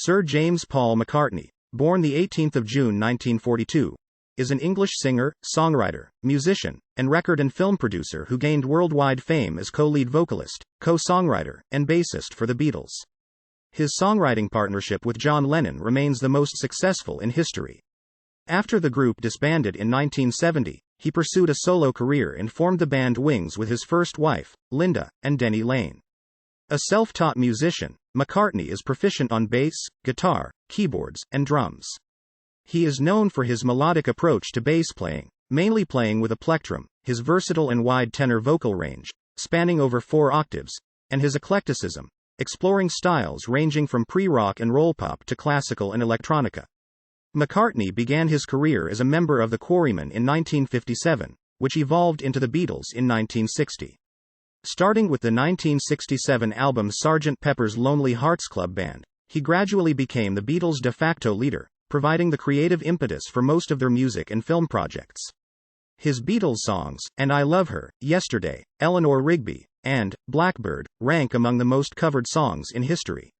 Sir James Paul McCartney, born the 18th of June 1942, is an English singer, songwriter, musician, and record and film producer who gained worldwide fame as co-lead vocalist, co-songwriter, and bassist for the Beatles. His songwriting partnership with John Lennon remains the most successful in history. After the group disbanded in 1970, he pursued a solo career and formed the band Wings with his first wife, Linda, and Denny Laine. A self-taught musician, McCartney is proficient on bass, guitar, keyboards, and drums. He is known for his melodic approach to bass playing, mainly playing with a plectrum, his versatile and wide tenor vocal range, spanning over 4 octaves, and his eclecticism, exploring styles ranging from pre-rock and roll pop to classical and electronica. McCartney began his career as a member of the Quarrymen in 1957, which evolved into the Beatles in 1960. Starting with the 1967 album Sgt. Pepper's Lonely Hearts Club Band, he gradually became the Beatles' de facto leader, providing the creative impetus for most of their music and film projects. His Beatles songs, And I Love Her, Yesterday, Eleanor Rigby, and Blackbird, rank among the most covered songs in history.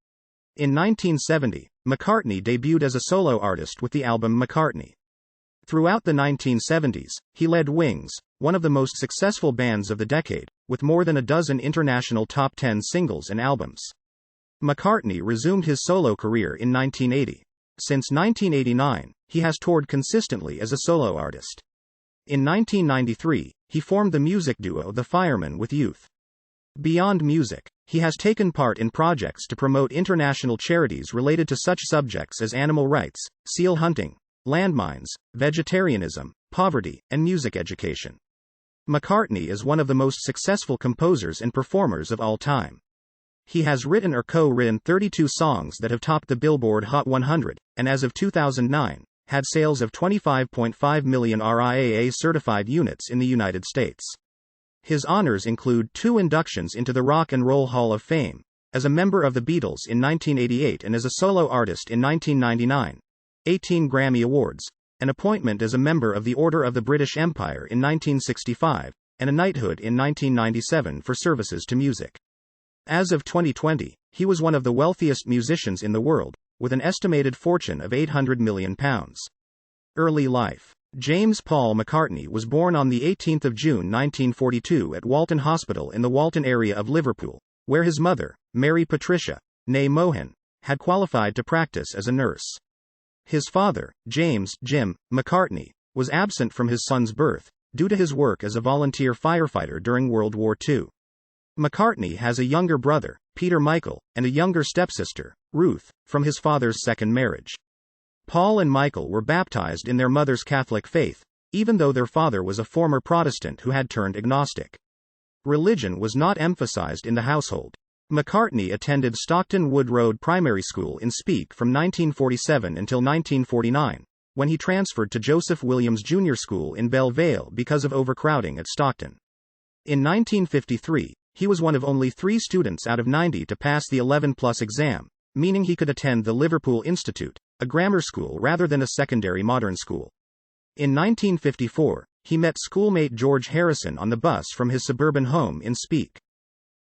In 1970, McCartney debuted as a solo artist with the album McCartney. Throughout the 1970s, he led Wings, one of the most successful bands of the decade, with more than a dozen international top 10 singles and albums. McCartney resumed his solo career in 1980. Since 1989, he has toured consistently as a solo artist. In 1993, he formed the music duo The Firemen with Youth. Beyond music, he has taken part in projects to promote international charities related to such subjects as animal rights, seal hunting, landmines, vegetarianism, poverty, and music education. McCartney is one of the most successful composers and performers of all time. He has written or co-written 32 songs that have topped the Billboard Hot 100, and as of 2009, had sales of 25.5 million RIAA certified units in the United States. His honors include 2 inductions into the Rock and Roll Hall of Fame, as a member of the Beatles in 1988 and as a solo artist in 1999, 18 Grammy Awards, an appointment as a member of the Order of the British Empire in 1965, and a knighthood in 1997 for services to music. As of 2020, he was one of the wealthiest musicians in the world, with an estimated fortune of £800 million. Early life. James Paul McCartney was born on the 18th of June 1942 at Walton Hospital in the Walton area of Liverpool, where his mother, Mary Patricia, née Mohan, had qualified to practice as a nurse. His father, James Jim McCartney, was absent from his son's birth, due to his work as a volunteer firefighter during World War II. McCartney has a younger brother, Peter Michael, and a younger stepsister, Ruth, from his father's second marriage. Paul and Michael were baptized in their mother's Catholic faith, even though their father was a former Protestant who had turned agnostic. Religion was not emphasized in the household. McCartney attended Stockton Wood Road Primary School in Speke from 1947 until 1949, when he transferred to Joseph Williams Junior School in Belle Vale because of overcrowding at Stockton. In 1953, he was one of only 3 students out of 90 to pass the 11+ exam, meaning he could attend the Liverpool Institute, a grammar school rather than a secondary modern school. In 1954, he met schoolmate George Harrison on the bus from his suburban home in Speke.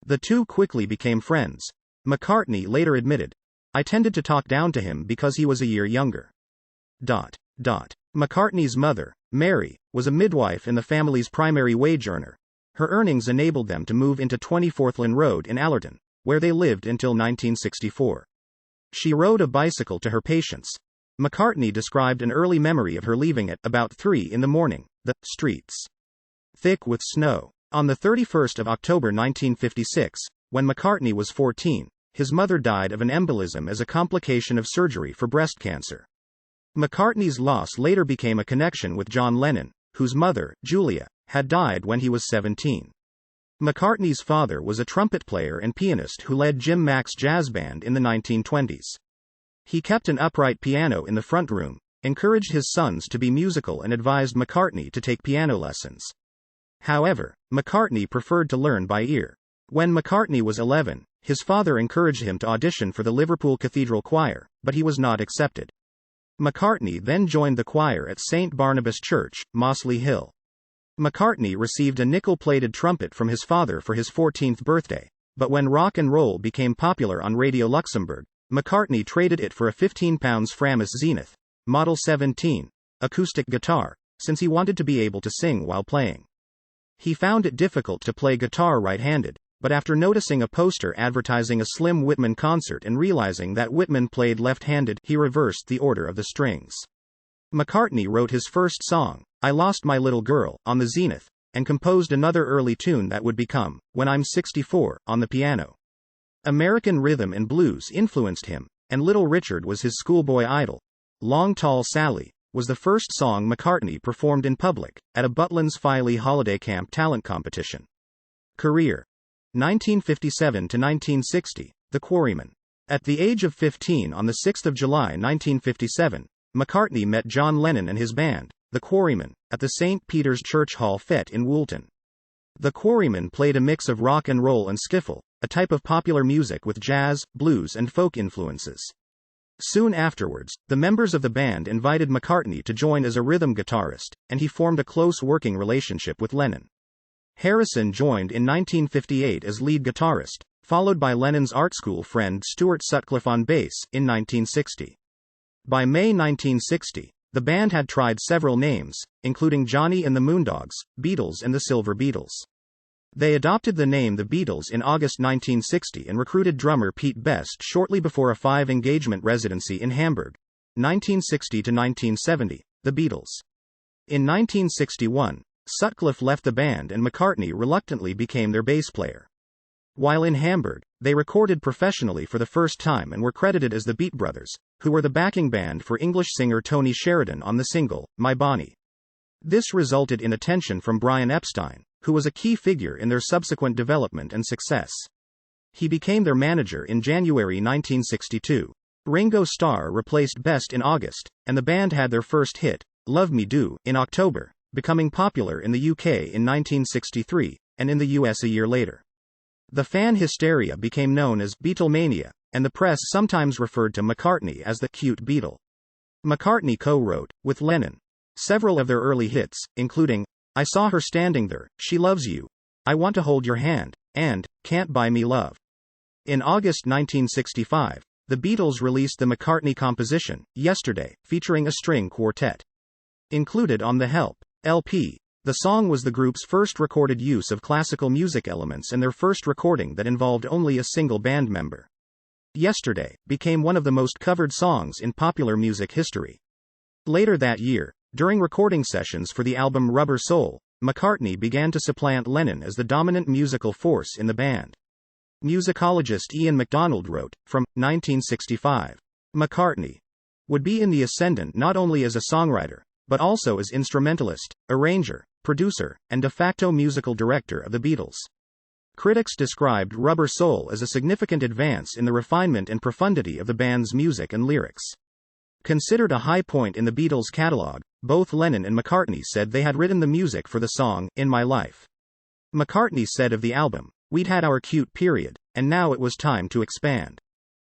The two quickly became friends. McCartney later admitted, "I tended to talk down to him because he was a year younger." McCartney's mother, Mary, was a midwife and the family's primary wage earner. Her earnings enabled them to move into 20 Forthland Road in Allerton, where they lived until 1964. She rode a bicycle to her patients. McCartney described an early memory of her leaving at about 3 in the morning, the streets thick with snow. On the 31st of October 1956, when McCartney was 14, his mother died of an embolism as a complication of surgery for breast cancer. McCartney's loss later became a connection with John Lennon, whose mother, Julia, had died when he was 17. McCartney's father was a trumpet player and pianist who led Jim Mack's jazz band in the 1920s. He kept an upright piano in the front room, encouraged his sons to be musical and advised McCartney to take piano lessons. However, McCartney preferred to learn by ear. When McCartney was 11, his father encouraged him to audition for the Liverpool Cathedral Choir, but he was not accepted. McCartney then joined the choir at St. Barnabas Church, Mossley Hill. McCartney received a nickel-plated trumpet from his father for his 14th birthday, but when rock and roll became popular on Radio Luxembourg, McCartney traded it for a £15 Framus Zenith, Model 17, acoustic guitar, since he wanted to be able to sing while playing. He found it difficult to play guitar right-handed, but after noticing a poster advertising a Slim Whitman concert and realizing that Whitman played left-handed, he reversed the order of the strings. McCartney wrote his first song, I Lost My Little Girl, on the Zenith, and composed another early tune that would become When I'm 64, on the piano. American rhythm and blues influenced him, and Little Richard was his schoolboy idol. Long Tall Sally was the first song McCartney performed in public, at a Butlins Filey holiday camp talent competition. Career 1957 to 1960, The Quarrymen. At the age of 15 on the 6th of July 1957, McCartney met John Lennon and his band, The Quarrymen, at the St. Peter's Church Hall Fete in Woolton. The Quarrymen played a mix of rock and roll and skiffle, a type of popular music with jazz, blues and folk influences. Soon afterwards, the members of the band invited McCartney to join as a rhythm guitarist, and he formed a close working relationship with Lennon. Harrison joined in 1958 as lead guitarist, followed by Lennon's art school friend Stuart Sutcliffe on bass in 1960. By May 1960, the band had tried several names, including Johnny and the Moondogs, Beatles and the Silver Beatles. They adopted the name The Beatles in August 1960 and recruited drummer Pete Best shortly before a 5-engagement residency in Hamburg. 1960 to 1970, The Beatles. In 1961, Sutcliffe left the band and McCartney reluctantly became their bass player. While in Hamburg, they recorded professionally for the first time and were credited as the Beat Brothers, who were the backing band for English singer Tony Sheridan on the single, My Bonnie. This resulted in attention from Brian Epstein, who was a key figure in their subsequent development and success. He became their manager in January 1962. Ringo Starr replaced Best in August, and the band had their first hit, Love Me Do, in October, becoming popular in the UK in 1963, and in the US a year later. The fan hysteria became known as Beatlemania, and the press sometimes referred to McCartney as the cute Beatle. McCartney co-wrote, with Lennon, several of their early hits, including I Saw Her Standing There, She Loves You, I Want to Hold Your Hand, and Can't Buy Me Love. In August 1965, the Beatles released the McCartney composition, Yesterday, featuring a string quartet. Included on the Help LP, the song was the group's first recorded use of classical music elements and their first recording that involved only a single band member. Yesterday became one of the most covered songs in popular music history. Later that year, during recording sessions for the album Rubber Soul, McCartney began to supplant Lennon as the dominant musical force in the band. Musicologist Ian MacDonald wrote, from 1965, McCartney would be in the ascendant not only as a songwriter, but also as instrumentalist, arranger, producer, and de facto musical director of the Beatles. Critics described Rubber Soul as a significant advance in the refinement and profundity of the band's music and lyrics. Considered a high point in the Beatles' catalog, both Lennon and McCartney said they had written the music for the song, In My Life. McCartney said of the album, We'd had our cute period, and now it was time to expand.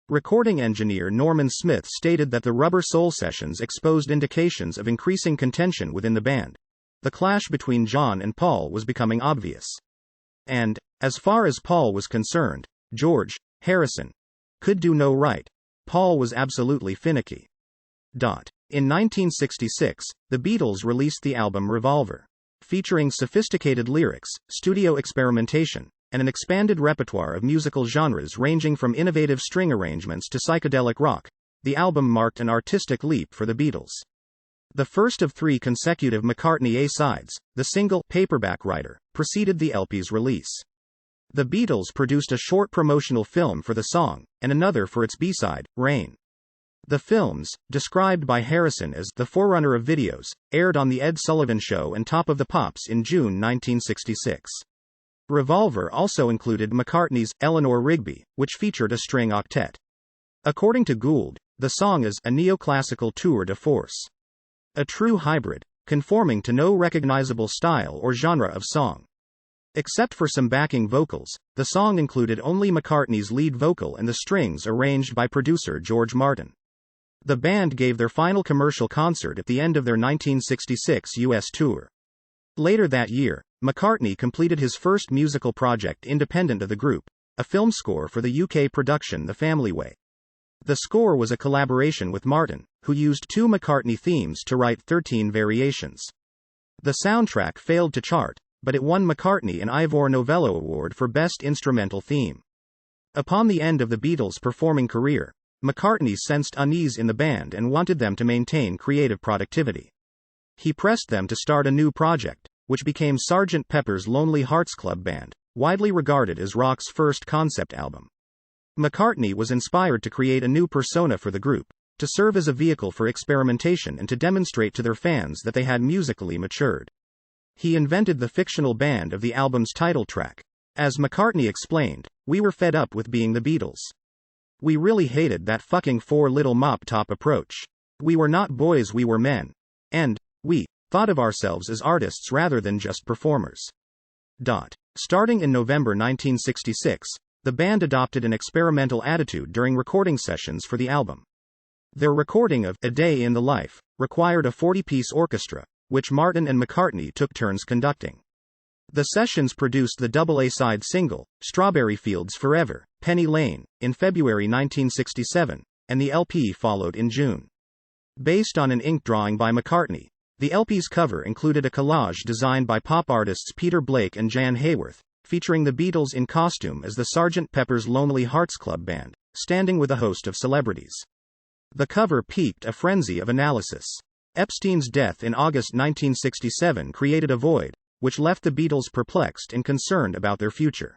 Recording engineer Norman Smith stated that the Rubber Soul sessions exposed indications of increasing contention within the band. The clash between John and Paul was becoming obvious. And, as far as Paul was concerned, George, Harrison, could do no right. Paul was absolutely finicky. In 1966, the Beatles released the album Revolver. Featuring sophisticated lyrics, studio experimentation, and an expanded repertoire of musical genres ranging from innovative string arrangements to psychedelic rock, the album marked an artistic leap for the Beatles. The first of 3 consecutive McCartney A-sides, the single Paperback Writer, preceded the LP's release. The Beatles produced a short promotional film for the song, and another for its B-side, Rain. The films, described by Harrison as the forerunner of videos, aired on The Ed Sullivan Show and Top of the Pops in June 1966. Revolver also included McCartney's Eleanor Rigby, which featured a string octet. According to Gould, the song is a neoclassical tour de force. A true hybrid, conforming to no recognizable style or genre of song. Except for some backing vocals, the song included only McCartney's lead vocal and the strings arranged by producer George Martin. The band gave their final commercial concert at the end of their 1966 U.S. tour. Later that year, McCartney completed his first musical project independent of the group, a film score for the UK production The Family Way. The score was a collaboration with Martin, who used 2 McCartney themes to write 13 variations. The soundtrack failed to chart, but it won McCartney an Ivor Novello Award for Best Instrumental Theme. Upon the end of the Beatles' performing career, McCartney sensed unease in the band and wanted them to maintain creative productivity. He pressed them to start a new project, which became Sgt. Pepper's Lonely Hearts Club Band, widely regarded as rock's first concept album. McCartney was inspired to create a new persona for the group, to serve as a vehicle for experimentation and to demonstrate to their fans that they had musically matured. He invented the fictional band of the album's title track. As McCartney explained, "We were fed up with being the Beatles. We really hated that fucking 4 little mop top approach. We were not boys, we were men. And we thought of ourselves as artists rather than just performers." Starting in November 1966, the band adopted an experimental attitude during recording sessions for the album. Their recording of A Day in the Life required a 40-piece orchestra, which Martin and McCartney took turns conducting. The sessions produced the double A-side single, Strawberry Fields Forever, Penny Lane, in February 1967, and the LP followed in June. Based on an ink drawing by McCartney, the LP's cover included a collage designed by pop artists Peter Blake and Jan Hayworth, featuring the Beatles in costume as the Sgt. Pepper's Lonely Hearts Club Band, standing with a host of celebrities. The cover piqued a frenzy of analysis. Epstein's death in August 1967 created a void, which left the Beatles perplexed and concerned about their future.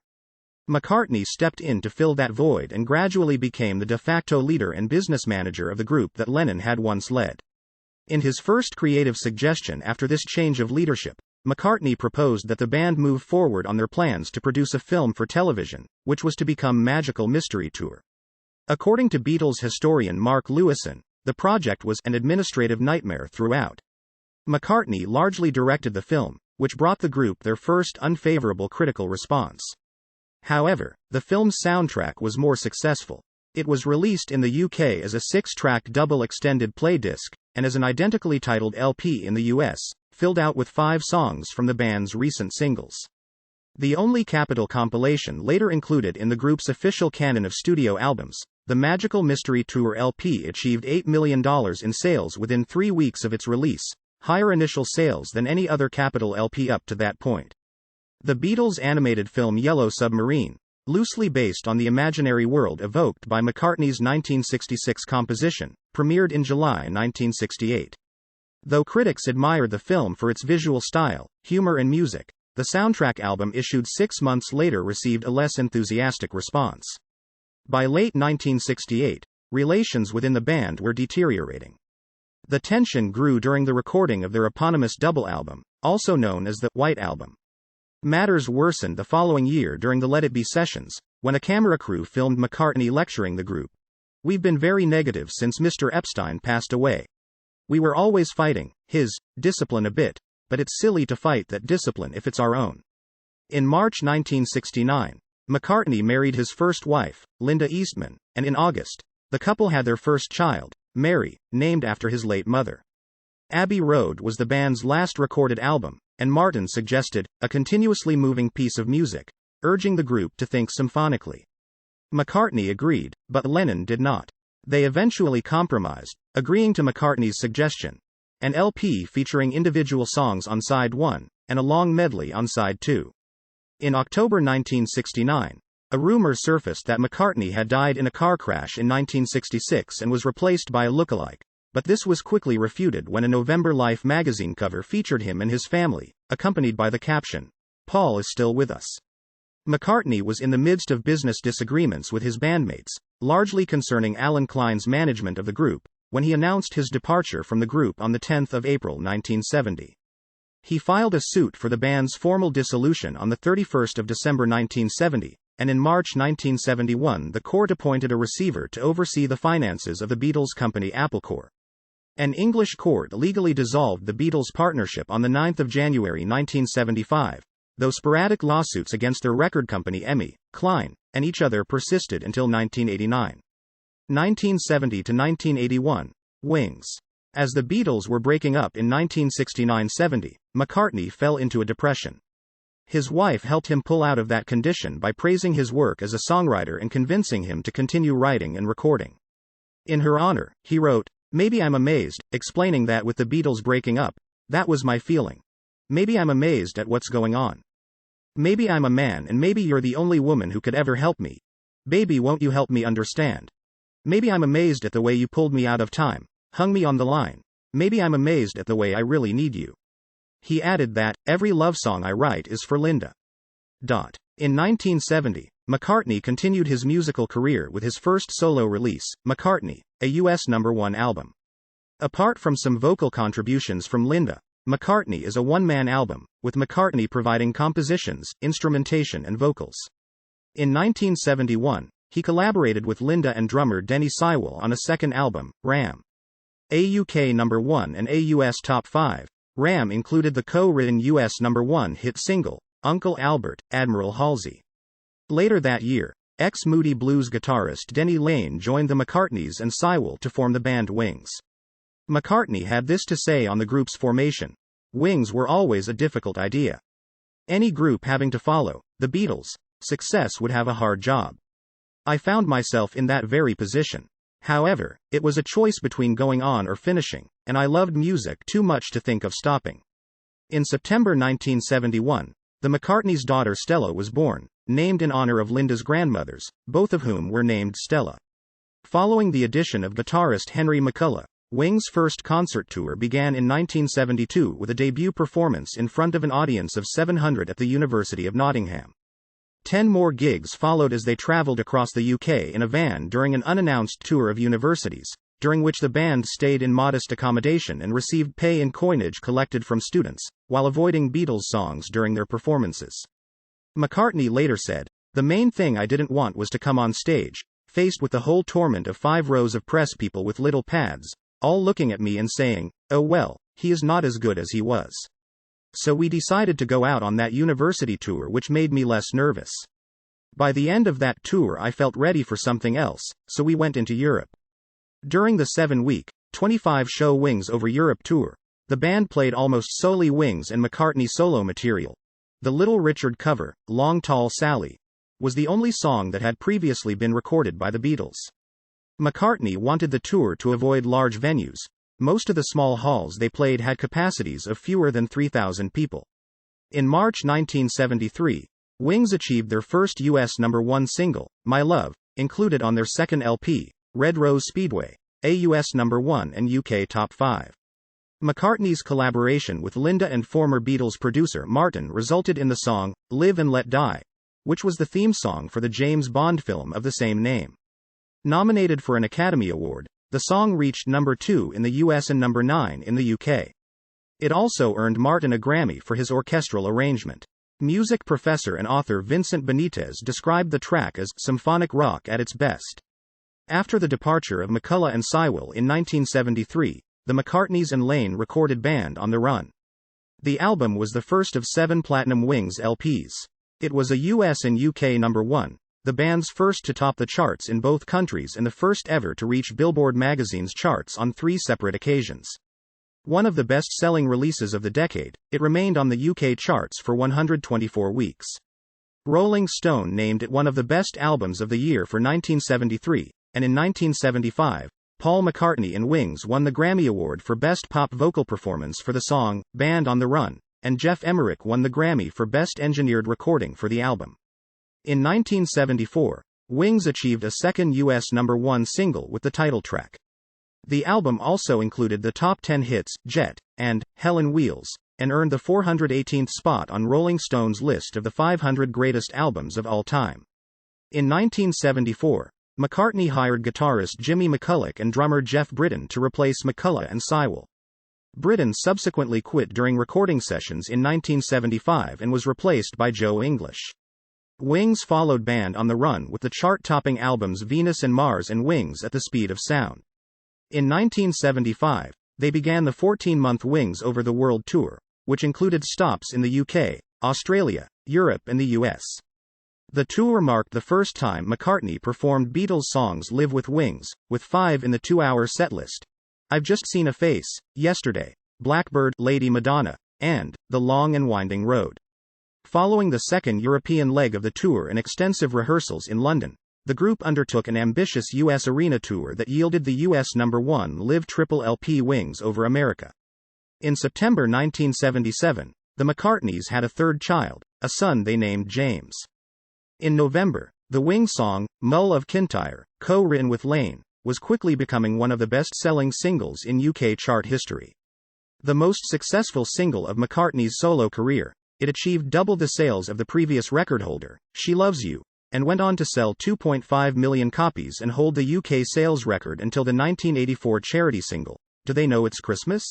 McCartney stepped in to fill that void and gradually became the de facto leader and business manager of the group that Lennon had once led. In his first creative suggestion after this change of leadership, McCartney proposed that the band move forward on their plans to produce a film for television, which was to become Magical Mystery Tour. According to Beatles historian Mark Lewison, the project was an administrative nightmare throughout. McCartney largely directed the film, which brought the group their first unfavorable critical response. However, the film's soundtrack was more successful. It was released in the UK as a 6-track double extended play disc, and as an identically titled LP in the US, filled out with 5 songs from the band's recent singles. The only Capitol compilation later included in the group's official canon of studio albums, the Magical Mystery Tour LP achieved $8 million in sales within 3 weeks of its release, higher initial sales than any other Capitol LP up to that point. The Beatles' animated film Yellow Submarine, loosely based on the imaginary world evoked by McCartney's 1966 composition, premiered in July 1968. Though critics admired the film for its visual style, humor and music, the soundtrack album issued 6 months later received a less enthusiastic response. By late 1968, relations within the band were deteriorating. The tension grew during the recording of their eponymous double album, also known as the White Album. Matters worsened the following year during the Let It Be sessions, when a camera crew filmed McCartney lecturing the group. "We've been very negative since Mr. Epstein passed away. We were always fighting his discipline a bit, but it's silly to fight that discipline if it's our own." In March 1969, McCartney married his first wife, Linda Eastman, and in August, the couple had their first child, Mary, named after his late mother. Abbey Road was the band's last recorded album, and Martin suggested a continuously moving piece of music, urging the group to think symphonically. McCartney agreed, but Lennon did not. They eventually compromised, agreeing to McCartney's suggestion: an LP featuring individual songs on side 1, and a long medley on side 2. In October 1969, a rumor surfaced that McCartney had died in a car crash in 1966 and was replaced by a lookalike, but this was quickly refuted when a November Life magazine cover featured him and his family, accompanied by the caption, "Paul is still with us." McCartney was in the midst of business disagreements with his bandmates, largely concerning Alan Klein's management of the group, when he announced his departure from the group on the 10th of April 1970. He filed a suit for the band's formal dissolution on the 31st of December 1970, and in March 1971 the court appointed a receiver to oversee the finances of the Beatles company Apple Corp. An English court legally dissolved the Beatles' partnership on the 9th of January 1975, though sporadic lawsuits against their record company EMI, Klein, and each other persisted until 1989. 1970 to 1981, Wings. As the Beatles were breaking up in 1969-70, McCartney fell into a depression. His wife helped him pull out of that condition by praising his work as a songwriter and convincing him to continue writing and recording. In her honor, he wrote, "Maybe I'm amazed," explaining that with the Beatles breaking up, that was my feeling. Maybe I'm amazed at what's going on. Maybe I'm a man and maybe you're the only woman who could ever help me. Baby, won't you help me understand? Maybe I'm amazed at the way you pulled me out of time, hung me on the line. Maybe I'm amazed at the way I really need you. He added that, every love song I write is for Linda. In 1970, McCartney continued his musical career with his first solo release, McCartney, a US #1 album. Apart from some vocal contributions from Linda, McCartney is a one-man album, with McCartney providing compositions, instrumentation and vocals. In 1971, he collaborated with Linda and drummer Denny Laine on a second album, Ram. A UK #1 and a US Top 5, Ram included the co-written US #1 hit single, Uncle Albert, Admiral Halsey. Later that year, ex-Moody Blues guitarist Denny Laine joined the McCartneys and Laine to form the band Wings. McCartney had this to say on the group's formation: "Wings were always a difficult idea. Any group having to follow the Beatles' success would have a hard job. I found myself in that very position. However, it was a choice between going on or finishing, and I loved music too much to think of stopping." In September 1971, the McCartneys' daughter Stella was born, named in honor of Linda's grandmothers, both of whom were named Stella. Following the addition of guitarist Henry McCullough, Wings' first concert tour began in 1972 with a debut performance in front of an audience of 700 at the University of Nottingham. 10 more gigs followed as they traveled across the UK in a van during an unannounced tour of universities, during which the band stayed in modest accommodation and received pay in coinage collected from students, while avoiding Beatles songs during their performances. McCartney later said, "The main thing I didn't want was to come on stage, faced with the whole torment of 5 rows of press people with little pads, all looking at me and saying, 'Oh well, he is not as good as he was.' So we decided to go out on that university tour, which made me less nervous. By the end of that tour I felt ready for something else, so we went into Europe." During the 7-week, 25-show Wings Over Europe tour, the band played almost solely Wings and McCartney solo material. The Little Richard cover, Long Tall Sally, was the only song that had previously been recorded by the Beatles. McCartney wanted the tour to avoid large venues. Most of the small halls they played had capacities of fewer than 3,000 people. In March 1973, Wings achieved their first US #1 single, My Love, included on their second LP, Red Rose Speedway, a US #1 and UK Top 5. McCartney's collaboration with Linda and former Beatles producer Martin resulted in the song, Live and Let Die, which was the theme song for the James Bond film of the same name. Nominated for an Academy Award, the song reached #2 in the US and #9 in the UK. It also earned Martin a Grammy for his orchestral arrangement. Music professor and author Vincent Benitez described the track as symphonic rock at its best. After the departure of McCullough and Laine in 1973, the McCartneys and Laine recorded Band on the Run. The album was the first of 7 Platinum Wings LPs. It was a US and UK #1, the band's first to top the charts in both countries and the first ever to reach Billboard magazine's charts on 3 separate occasions. One of the best-selling releases of the decade, it remained on the UK charts for 124 weeks. Rolling Stone named it one of the best albums of the year for 1973, and in 1975, Paul McCartney and Wings won the Grammy Award for Best Pop Vocal Performance for the song, Band on the Run, and Jeff Emerick won the Grammy for Best Engineered Recording for the album. In 1974, Wings achieved a second US #1 single with the title track. The album also included the top 10 hits, Jet, and Hell on Wheels, and earned the 418th spot on Rolling Stone's list of the 500 greatest albums of all time. In 1974, McCartney hired guitarist Jimmy McCulloch and drummer Jeff Britton to replace McCullough and Laine. Britton subsequently quit during recording sessions in 1975 and was replaced by Joe English. Wings followed Band on the Run with the chart-topping albums Venus and Mars and Wings at the Speed of Sound. In 1975, they began the 14-month Wings Over the World tour, which included stops in the UK, Australia, Europe and the US. The tour marked the first time McCartney performed Beatles songs live with Wings, with 5 in the 2-hour setlist. I've Just Seen a Face, Yesterday, Blackbird, Lady Madonna, and The Long and Winding Road. Following the second European leg of the tour and extensive rehearsals in London, the group undertook an ambitious U.S. arena tour that yielded the U.S. #1 live triple LP Wings Over America. In September 1977, the McCartneys had a third child, a son they named James. In November, the Wings song, Mull of Kintyre, co-written with Laine, was quickly becoming one of the best-selling singles in UK chart history. The most successful single of McCartney's solo career, it achieved double the sales of the previous record holder, She Loves You, and went on to sell 2.5 million copies and hold the UK sales record until the 1984 charity single, Do They Know It's Christmas?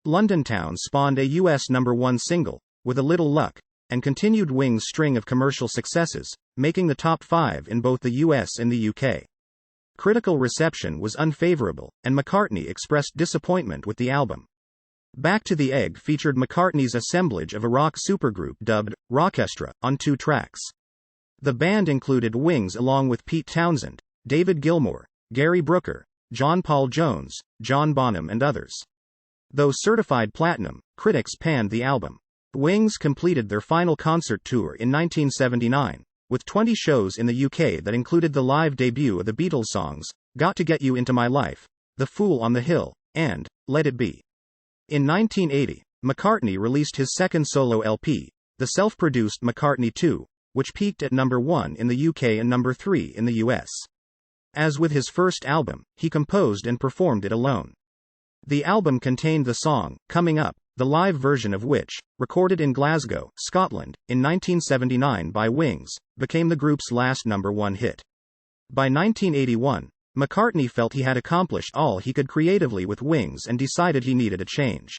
London Town spawned a US #1 single, With a Little Luck, and continued Wings' string of commercial successes, making the top 5 in both the US and the UK. Critical reception was unfavorable, and McCartney expressed disappointment with the album. Back to the Egg featured McCartney's assemblage of a rock supergroup dubbed Rockestra on 2 tracks. The band included Wings along with Pete Townshend, David Gilmour, Gary Brooker, John Paul Jones, John Bonham and others. Though certified platinum, critics panned the album. Wings completed their final concert tour in 1979, with 20 shows in the UK that included the live debut of the Beatles songs, Got to Get You Into My Life, The Fool on the Hill, and Let It Be. In 1980, McCartney released his second solo LP, the self-produced McCartney 2, which peaked at #1 in the UK and #3 in the US. As with his first album, he composed and performed it alone. The album contained the song, Coming Up, the live version of which, recorded in Glasgow, Scotland, in 1979 by Wings, became the group's last #1 hit. By 1981, McCartney felt he had accomplished all he could creatively with Wings and decided he needed a change.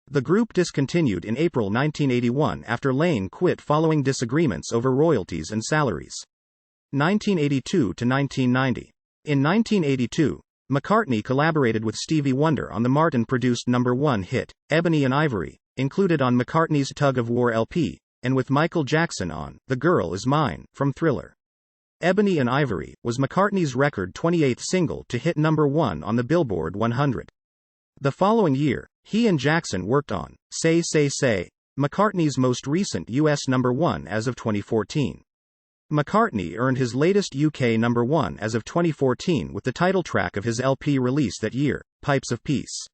The group discontinued in April 1981 after Laine quit following disagreements over royalties and salaries. 1982 to 1990. In 1982, McCartney collaborated with Stevie Wonder on the Martin-produced #1 hit, Ebony and Ivory, included on McCartney's Tug of War LP, and with Michael Jackson on The Girl Is Mine, from Thriller. Ebony and Ivory was McCartney's record 28th single to hit #1 on the Billboard 100. The following year, he and Jackson worked on Say Say Say, McCartney's most recent US #1 as of 2014. McCartney earned his latest UK #1 as of 2014 with the title track of his LP release that year, Pipes of Peace.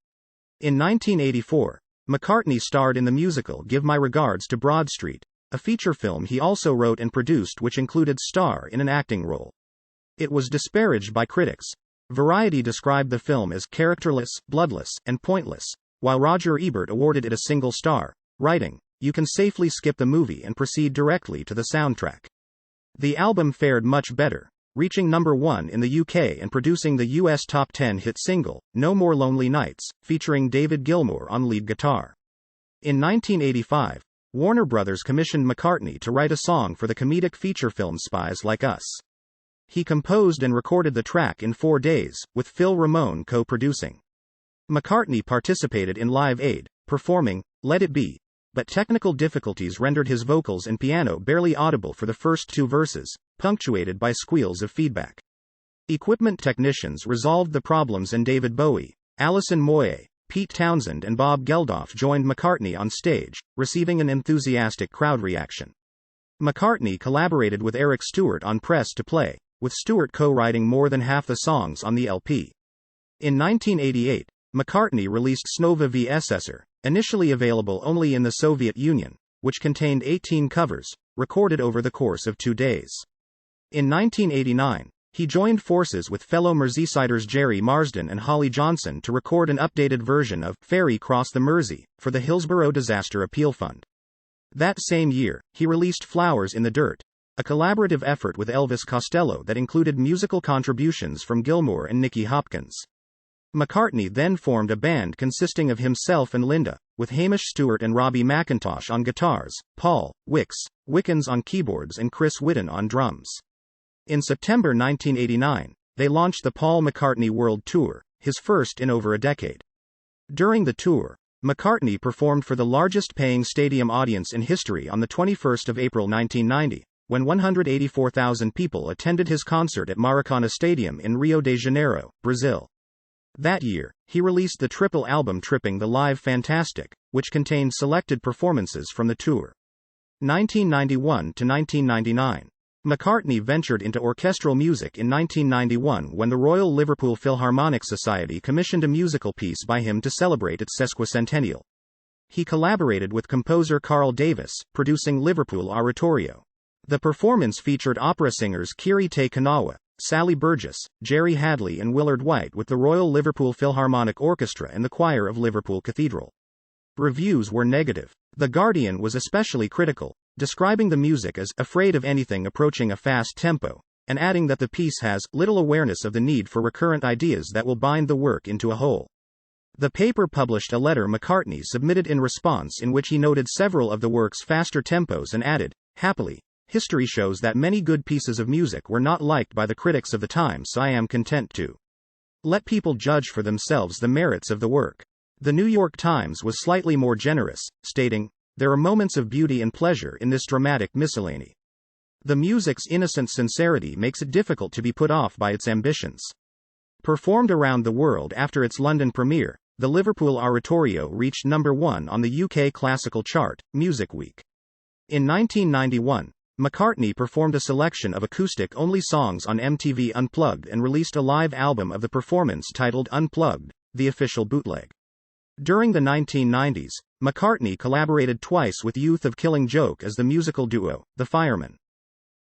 In 1984, McCartney starred in the musical Give My Regards to Broad Street, a feature film he also wrote and produced which included Starr in an acting role. It was disparaged by critics. Variety described the film as characterless, bloodless, and pointless, while Roger Ebert awarded it a single star, writing, "You can safely skip the movie and proceed directly to the soundtrack." The album fared much better, reaching #1 in the UK and producing the US top 10 hit single, No More Lonely Nights, featuring David Gilmour on lead guitar. In 1985, Warner Brothers commissioned McCartney to write a song for the comedic feature film Spies Like Us. He composed and recorded the track in 4 days, with Phil Ramone co-producing. McCartney participated in Live Aid, performing Let It Be, but technical difficulties rendered his vocals and piano barely audible for the first 2 verses, punctuated by squeals of feedback. Equipment technicians resolved the problems and David Bowie, Alison Moyet, Pete Townshend and Bob Geldof joined McCartney on stage, receiving an enthusiastic crowd reaction. McCartney collaborated with Eric Stewart on Press to Play, with Stewart co-writing more than half the songs on the LP. In 1988, McCartney released Snova v. Assessor, initially available only in the Soviet Union, which contained 18 covers, recorded over the course of 2 days. In 1989, he joined forces with fellow Merseysiders Jerry Marsden and Holly Johnson to record an updated version of Ferry Cross the Mersey for the Hillsborough Disaster Appeal Fund. That same year, he released Flowers in the Dirt, a collaborative effort with Elvis Costello that included musical contributions from Gilmour and Nicky Hopkins. McCartney then formed a band consisting of himself and Linda, with Hamish Stewart and Robbie McIntosh on guitars, Paul Wickens on keyboards and Chris Whitten on drums. In September 1989, they launched the Paul McCartney World Tour, his first in over a decade. During the tour, McCartney performed for the largest paying stadium audience in history on the 21st of April 1990, when 184,000 people attended his concert at Maracana Stadium in Rio de Janeiro, Brazil. That year, he released the triple album Tripping the Live Fantastic, which contained selected performances from the tour. 1991 to 1999. McCartney ventured into orchestral music in 1991 when the Royal Liverpool Philharmonic Society commissioned a musical piece by him to celebrate its sesquicentennial. He collaborated with composer Carl Davis, producing Liverpool Oratorio. The performance featured opera singers Kiri Te Kanawa, Sally Burgess, Jerry Hadley and Willard White with the Royal Liverpool Philharmonic Orchestra and the choir of Liverpool Cathedral. Reviews were negative. The Guardian was especially critical, describing the music as afraid of anything approaching a fast tempo, and adding that the piece has little awareness of the need for recurrent ideas that will bind the work into a whole. The paper published a letter McCartney submitted in response in which he noted several of the work's faster tempos and added, "Happily, history shows that many good pieces of music were not liked by the critics of the time, so I am content to let people judge for themselves the merits of the work." The New York Times was slightly more generous, stating, "There are moments of beauty and pleasure in this dramatic miscellany. The music's innocent sincerity makes it difficult to be put off by its ambitions." Performed around the world after its London premiere, the Liverpool Oratorio reached number 1 on the UK classical chart, Music Week. In 1991, McCartney performed a selection of acoustic-only songs on MTV Unplugged and released a live album of the performance titled Unplugged, the official bootleg. During the 1990s, McCartney collaborated twice with Youth of Killing Joke as the musical duo, The Firemen.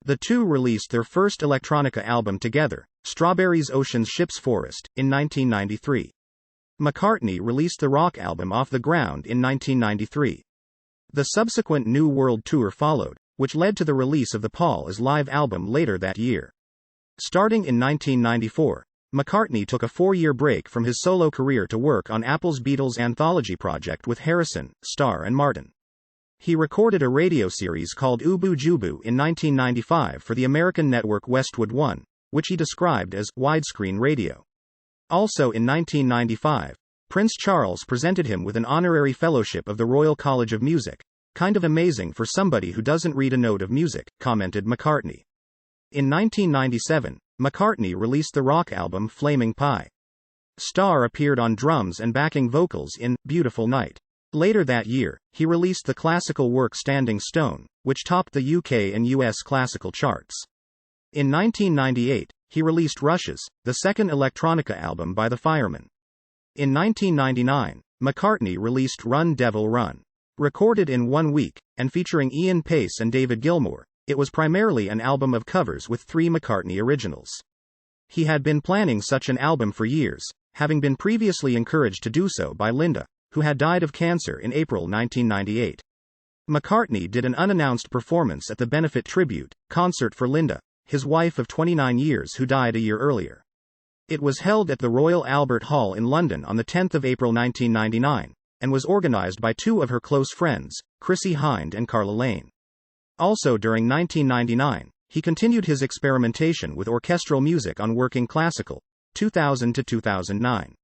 The two released their first electronica album together, Strawberries Ocean's Ship's Forest, in 1993. McCartney released the rock album Off the Ground in 1993. The subsequent New World Tour followed, which led to the release of the Paul's live album later that year. Starting in 1994, McCartney took a 4-year break from his solo career to work on Apple's Beatles anthology project with Harrison, Starr and Martin. He recorded a radio series called Ubu Jubu in 1995 for the American network Westwood One, which he described as widescreen radio. Also in 1995, Prince Charles presented him with an honorary fellowship of the Royal College of Music. "Kind of amazing for somebody who doesn't read a note of music," commented McCartney. In 1997, McCartney released the rock album Flaming Pie. Starr appeared on drums and backing vocals in Beautiful Night. Later that year, he released the classical work Standing Stone, which topped the UK and US classical charts. In 1998, he released Rushes, the second electronica album by the Firemen. In 1999, McCartney released Run Devil Run. Recorded in 1 week, and featuring Ian Paice and David Gilmour, it was primarily an album of covers with 3 McCartney originals. He had been planning such an album for years, having been previously encouraged to do so by Linda, who had died of cancer in April 1998. McCartney did an unannounced performance at the benefit tribute concert for Linda, his wife of 29 years who died a year earlier. It was held at the Royal Albert Hall in London on the 10th of April 1999, and was organized by 2 of her close friends, Chrissie Hynde and Carla Lane. Also during 1999, he continued his experimentation with orchestral music on Working Classical, 2000 to 2009.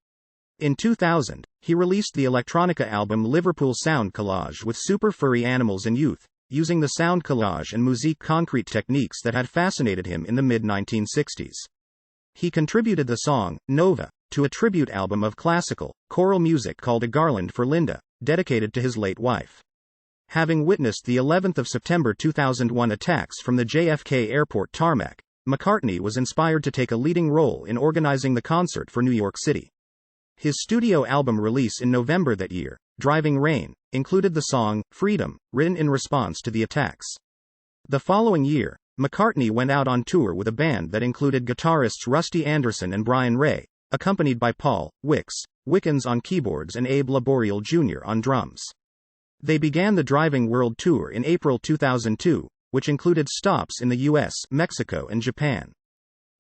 In 2000, he released the electronica album Liverpool Sound Collage with super furry animals and youth, using the sound collage and musique concrète techniques that had fascinated him in the mid-1960s. He contributed the song, Nova, to a tribute album of classical, choral music called A Garland for Linda, dedicated to his late wife. Having witnessed the 11th of September 2001 attacks from the JFK Airport tarmac, McCartney was inspired to take a leading role in organizing the concert for New York City. His studio album release in November that year, Driving Rain, included the song, Freedom, written in response to the attacks. The following year, McCartney went out on tour with a band that included guitarists Rusty Anderson and Brian Ray, accompanied by Paul Wickens on keyboards and Abe Laboriel Jr. on drums. They began the Driving World Tour in April 2002, which included stops in the US, Mexico and Japan.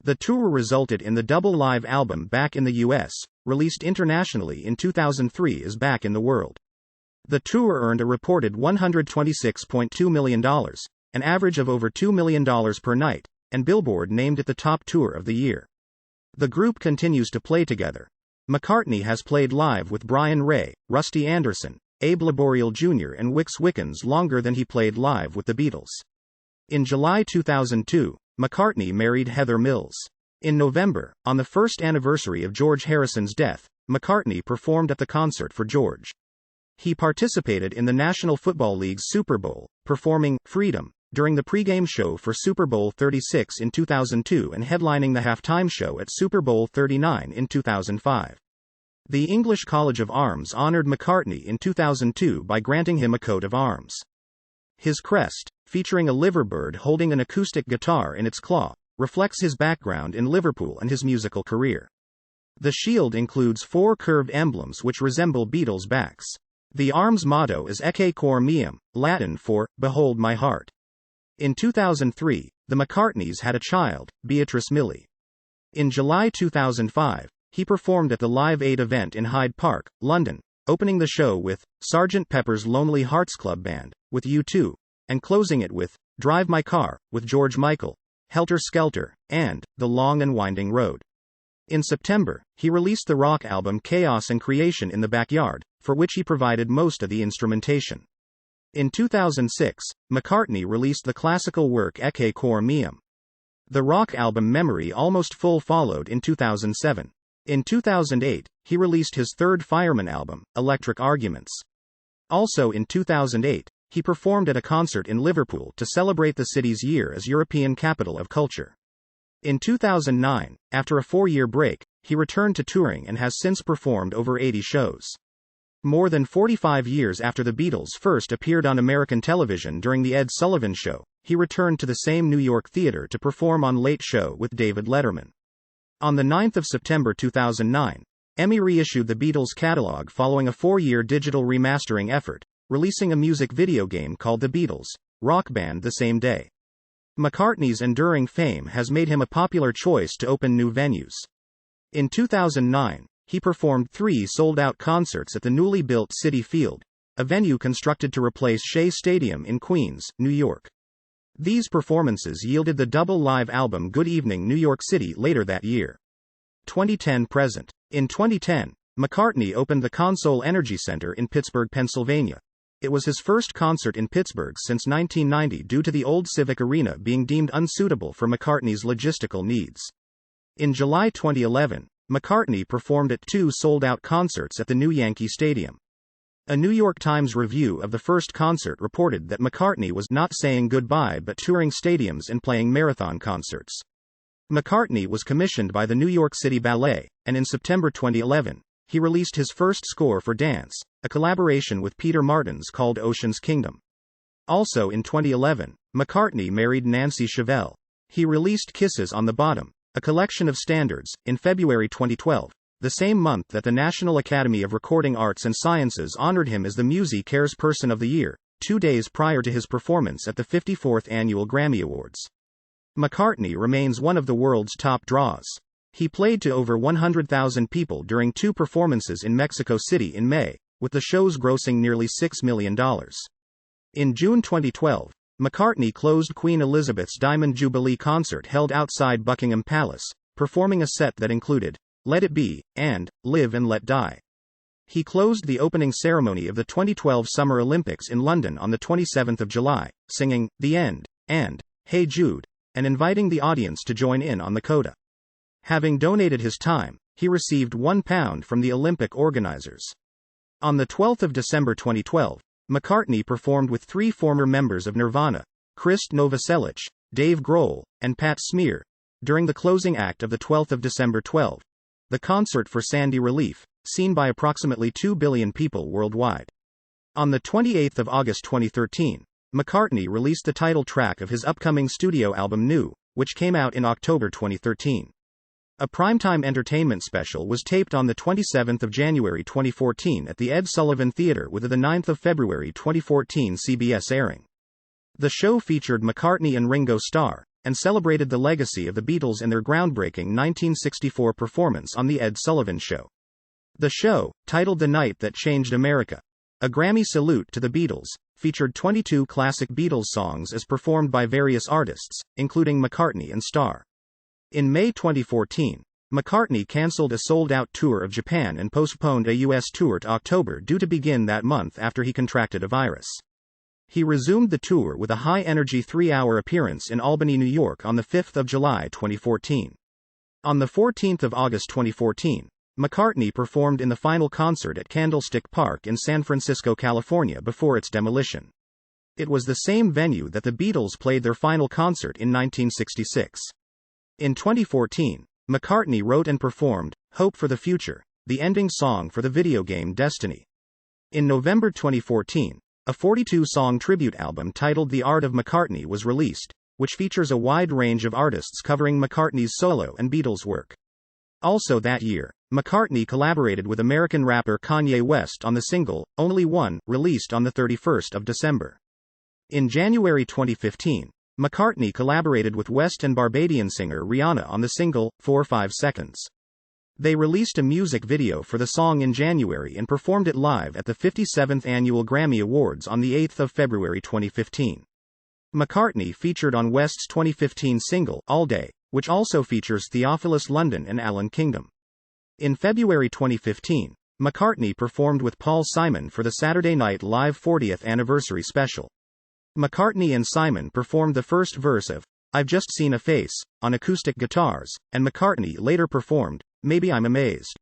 The tour resulted in the double live album Back in the US, released internationally in 2003 as Back in the World. The tour earned a reported $126.2 million, an average of over $2 million per night, and Billboard named it the top tour of the year. The group continues to play together. McCartney has played live with Brian Ray, Rusty Anderson, Abe Laboriel Jr. and Wickens longer than he played live with the Beatles. In July 2002, McCartney married Heather Mills. In November, on the first anniversary of George Harrison's death, McCartney performed at the concert for George. He participated in the National Football League's Super Bowl, performing Freedom, during the pregame show for Super Bowl 36 in 2002 and headlining the halftime show at Super Bowl 39 in 2005. The English College of Arms honored McCartney in 2002 by granting him a coat of arms. His crest, featuring a liverbird holding an acoustic guitar in its claw, reflects his background in Liverpool and his musical career. The shield includes 4 curved emblems which resemble Beatles' backs. The arms motto is Ecce cor meum, Latin for, Behold my heart. In 2003, the McCartneys had a child, Beatrice Millie. In July 2005, he performed at the Live Aid event in Hyde Park, London, opening the show with Sgt. Pepper's Lonely Hearts Club Band, with U2, and closing it with Drive My Car, with George Michael, Helter Skelter, and The Long and Winding Road. In September, he released the rock album Chaos and Creation in the Backyard, for which he provided most of the instrumentation. In 2006, McCartney released the classical work Ecce cor meum. The rock album Memory Almost Full followed in 2007. In 2008, he released his third Fireman album, Electric Arguments. Also in 2008, he performed at a concert in Liverpool to celebrate the city's year as European Capital of Culture. In 2009, after a 4-year break, he returned to touring and has since performed over 80 shows. More than 45 years after the Beatles first appeared on American television during The Ed Sullivan Show, he returned to the same New York theater to perform on Late Show with David Letterman. On 9 September 2009, EMI reissued the Beatles catalog following a 4-year digital remastering effort, releasing a music video game called The Beatles, Rock Band the same day. McCartney's enduring fame has made him a popular choice to open new venues. In 2009, he performed 3 sold-out concerts at the newly built Citi Field, a venue constructed to replace Shea Stadium in Queens, New York. These performances yielded the double live album Good Evening New York City later that year. 2010-present. In 2010, McCartney opened the Console Energy Center in Pittsburgh, Pennsylvania. It was his first concert in Pittsburgh since 1990 due to the old Civic Arena being deemed unsuitable for McCartney's logistical needs. In July 2011, McCartney performed at 2 sold-out concerts at the new Yankee Stadium. A New York Times review of the first concert reported that McCartney was not saying goodbye but touring stadiums and playing marathon concerts. McCartney was commissioned by the New York City Ballet, and in September 2011, he released his first score for Dance, a collaboration with Peter Martins called Ocean's Kingdom. Also in 2011, McCartney married Nancy Chevelle. He released Kisses on the Bottom, a collection of standards, in February 2012, the same month that the National Academy of Recording Arts and Sciences honored him as the MusiCares Person of the Year, 2 days prior to his performance at the 54th Annual Grammy Awards. McCartney remains one of the world's top draws. He played to over 100,000 people during 2 performances in Mexico City in May, with the shows grossing nearly $6 million. In June 2012, McCartney closed Queen Elizabeth's Diamond Jubilee concert held outside Buckingham Palace, performing a set that included Let It Be, and Live and Let Die. He closed the opening ceremony of the 2012 Summer Olympics in London on the 27th of July, singing The End and Hey Jude, and inviting the audience to join in on the coda. Having donated his time, he received £1 from the Olympic organizers. On the 12th of December 2012, McCartney performed with 3 former members of Nirvana, Krist Novoselic, Dave Grohl, and Pat Smear, during the closing act of the 12th of December 12, the concert for Sandy Relief, seen by approximately 2 billion people worldwide. On the 28th of August 2013, McCartney released the title track of his upcoming studio album New, which came out in October 2013. A primetime entertainment special was taped on the 27th of January 2014 at the Ed Sullivan Theatre with the 9th of February 2014 CBS airing. The show featured McCartney and Ringo Starr, and celebrated the legacy of the Beatles and their groundbreaking 1964 performance on The Ed Sullivan Show. The show, titled The Night That Changed America, a Grammy salute to the Beatles, featured 22 classic Beatles songs as performed by various artists, including McCartney and Starr. In May 2014, McCartney cancelled a sold-out tour of Japan and postponed a U.S. tour to October due to begin that month after he contracted a virus. He resumed the tour with a high-energy 3-hour appearance in Albany, New York on the 5th of July 2014. On the 14th of August 2014, McCartney performed in the final concert at Candlestick Park in San Francisco, California before its demolition. It was the same venue that the Beatles played their final concert in 1966. In 2014, McCartney wrote and performed Hope for the Future, the ending song for the video game Destiny. In November 2014, a 42-song tribute album titled The Art of McCartney was released, which features a wide range of artists covering McCartney's solo and Beatles work. Also that year, McCartney collaborated with American rapper Kanye West on the single, Only One, released on the 31st of December. In January 2015, McCartney collaborated with West and Barbadian singer Rihanna on the single, 4-5 Seconds. They released a music video for the song in January and performed it live at the 57th Annual Grammy Awards on the 8th of February 2015. McCartney featured on West's 2015 single, All Day, which also features Theophilus London and Alan Kingdom. In February 2015, McCartney performed with Paul Simon for the Saturday Night Live 40th Anniversary Special. McCartney and Simon performed the first verse of I've Just Seen a Face on acoustic guitars, and McCartney later performed Maybe I'm Amazed.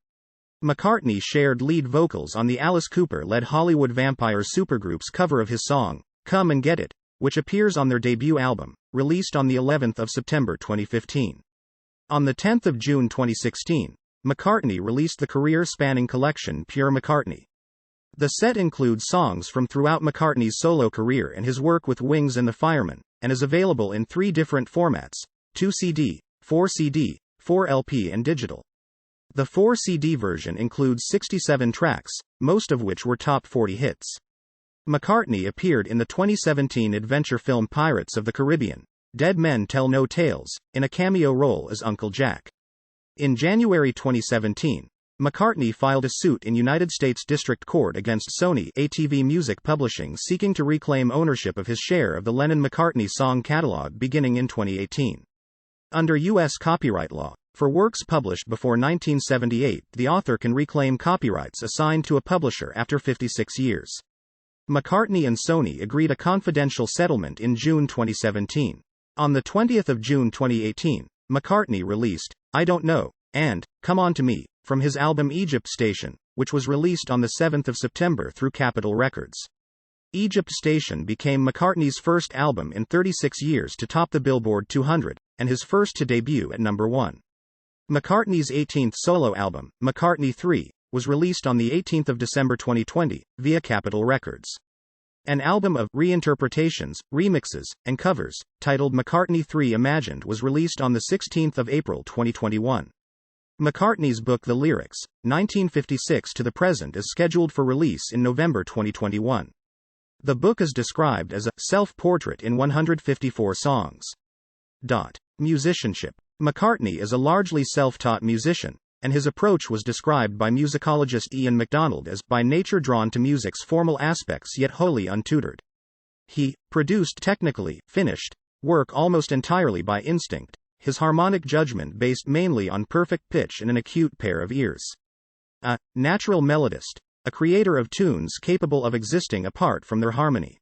McCartney shared lead vocals on the Alice Cooper-led Hollywood Vampire Supergroup's cover of his song, Come and Get It, which appears on their debut album, released on the 11th of September 2015. On the 10th of June 2016, McCartney released the career-spanning collection Pure McCartney. The set includes songs from throughout McCartney's solo career and his work with Wings and the Firemen, and is available in 3 different formats, 2 CD, 4 CD, 4 LP and digital. The 4 CD version includes 67 tracks, most of which were top 40 hits. McCartney appeared in the 2017 adventure film Pirates of the Caribbean, Dead Men Tell No Tales, in a cameo role as Uncle Jack. In January 2017, McCartney filed a suit in United States District Court against Sony ATV Music Publishing seeking to reclaim ownership of his share of the Lennon-McCartney song catalog beginning in 2018. Under U.S. copyright law, for works published before 1978, the author can reclaim copyrights assigned to a publisher after 56 years. McCartney and Sony agreed a confidential settlement in June 2017. On the 20th of June 2018, McCartney released I Don't Know and Come On to Me from his album Egypt Station, which was released on the 7th of September through Capitol Records. Egypt Station became McCartney's first album in 36 years to top the Billboard 200, and his first to debut at number 1. McCartney's 18th solo album, McCartney 3, was released on the 18th of December 2020, via Capitol Records. An album of reinterpretations, remixes, and covers, titled McCartney 3 Imagined was released on the 16th of April 2021. McCartney's book The Lyrics, 1956 to the present is scheduled for release in November 2021. The book is described as a self-portrait in 154 songs. Musicianship. McCartney is a largely self-taught musician, and his approach was described by musicologist Ian MacDonald as by nature drawn to music's formal aspects yet wholly untutored. He produced technically finished work almost entirely by instinct, his harmonic judgment based mainly on perfect pitch and an acute pair of ears. A natural melodist, a creator of tunes capable of existing apart from their harmony.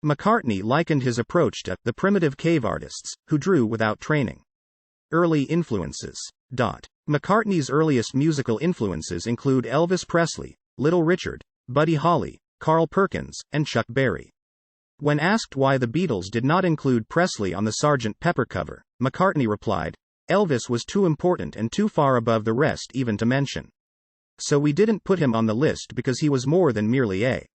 McCartney likened his approach to the primitive cave artists, who drew without training. Early influences. McCartney's earliest musical influences include Elvis Presley, Little Richard, Buddy Holly, Carl Perkins, and Chuck Berry. When asked why the Beatles did not include Presley on the Sgt. Pepper cover, McCartney replied, "Elvis was too important and too far above the rest even to mention. So we didn't put him on the list because he was more than merely a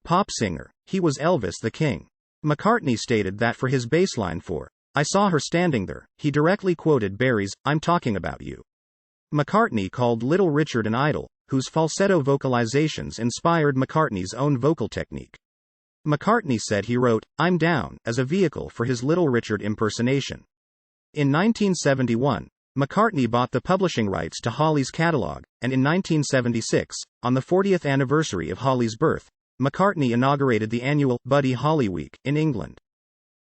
pop singer, he was Elvis the King." McCartney stated that for his bassline for I Saw Her Standing There, he directly quoted Berry's I'm Talking About You. McCartney called Little Richard an idol, whose falsetto vocalizations inspired McCartney's own vocal technique. McCartney said he wrote I'm Down as a vehicle for his Little Richard impersonation. In 1971, McCartney bought the publishing rights to Holly's catalog, and in 1976, on the 40th anniversary of Holly's birth, McCartney inaugurated the annual Buddy Holly Week in England.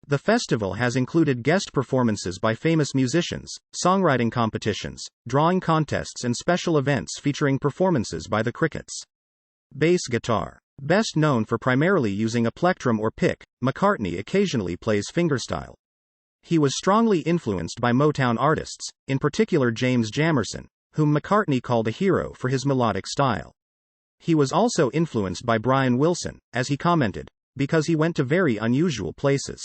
The festival has included guest performances by famous musicians, songwriting competitions, drawing contests and special events featuring performances by the Crickets. Bass guitar. Best known for primarily using a plectrum or pick, McCartney occasionally plays fingerstyle. He was strongly influenced by Motown artists, in particular James Jamerson, whom McCartney called a hero for his melodic style. He was also influenced by Brian Wilson, as he commented, because he went to very unusual places.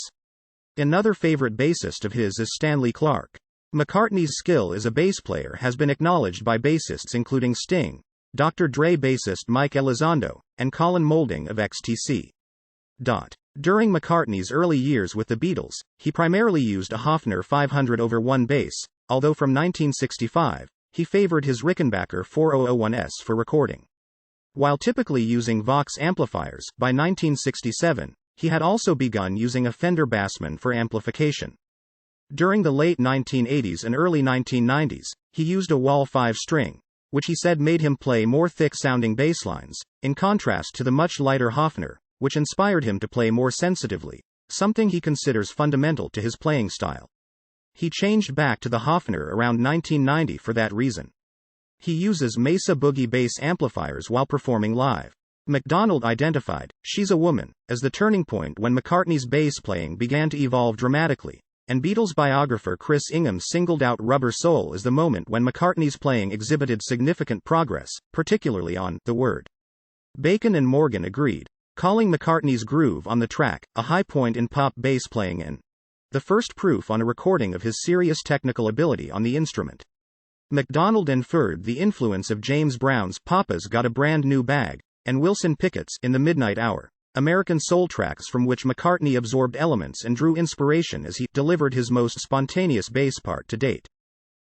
Another favorite bassist of his is Stanley Clarke. McCartney's skill as a bass player has been acknowledged by bassists including Sting, Dr. Dre bassist Mike Elizondo, and Colin Moulding of XTC. During McCartney's early years with the Beatles, he primarily used a Hofner 500/1 bass, although from 1965, he favored his Rickenbacker 4001S for recording. While typically using Vox amplifiers, by 1967, he had also begun using a Fender Bassman for amplification. During the late 1980s and early 1990s, he used a Wall 5-string, which he said made him play more thick-sounding basslines, in contrast to the much lighter Hofner, which inspired him to play more sensitively, something he considers fundamental to his playing style. He changed back to the Hofner around 1990 for that reason. He uses Mesa Boogie bass amplifiers while performing live. MacDonald identified "She's a Woman" as the turning point when McCartney's bass playing began to evolve dramatically, and Beatles biographer Chris Ingham singled out Rubber Soul as the moment when McCartney's playing exhibited significant progress, particularly on "The Word." Bacon and Morgan agreed, calling McCartney's groove on the track a high point in pop bass playing and the first proof on a recording of his serious technical ability on the instrument. MacDonald inferred the influence of James Brown's "Papa's Got a Brand New Bag" and Wilson Pickett's "In the Midnight Hour," American soul tracks from which McCartney absorbed elements and drew inspiration as he delivered his most spontaneous bass part to date.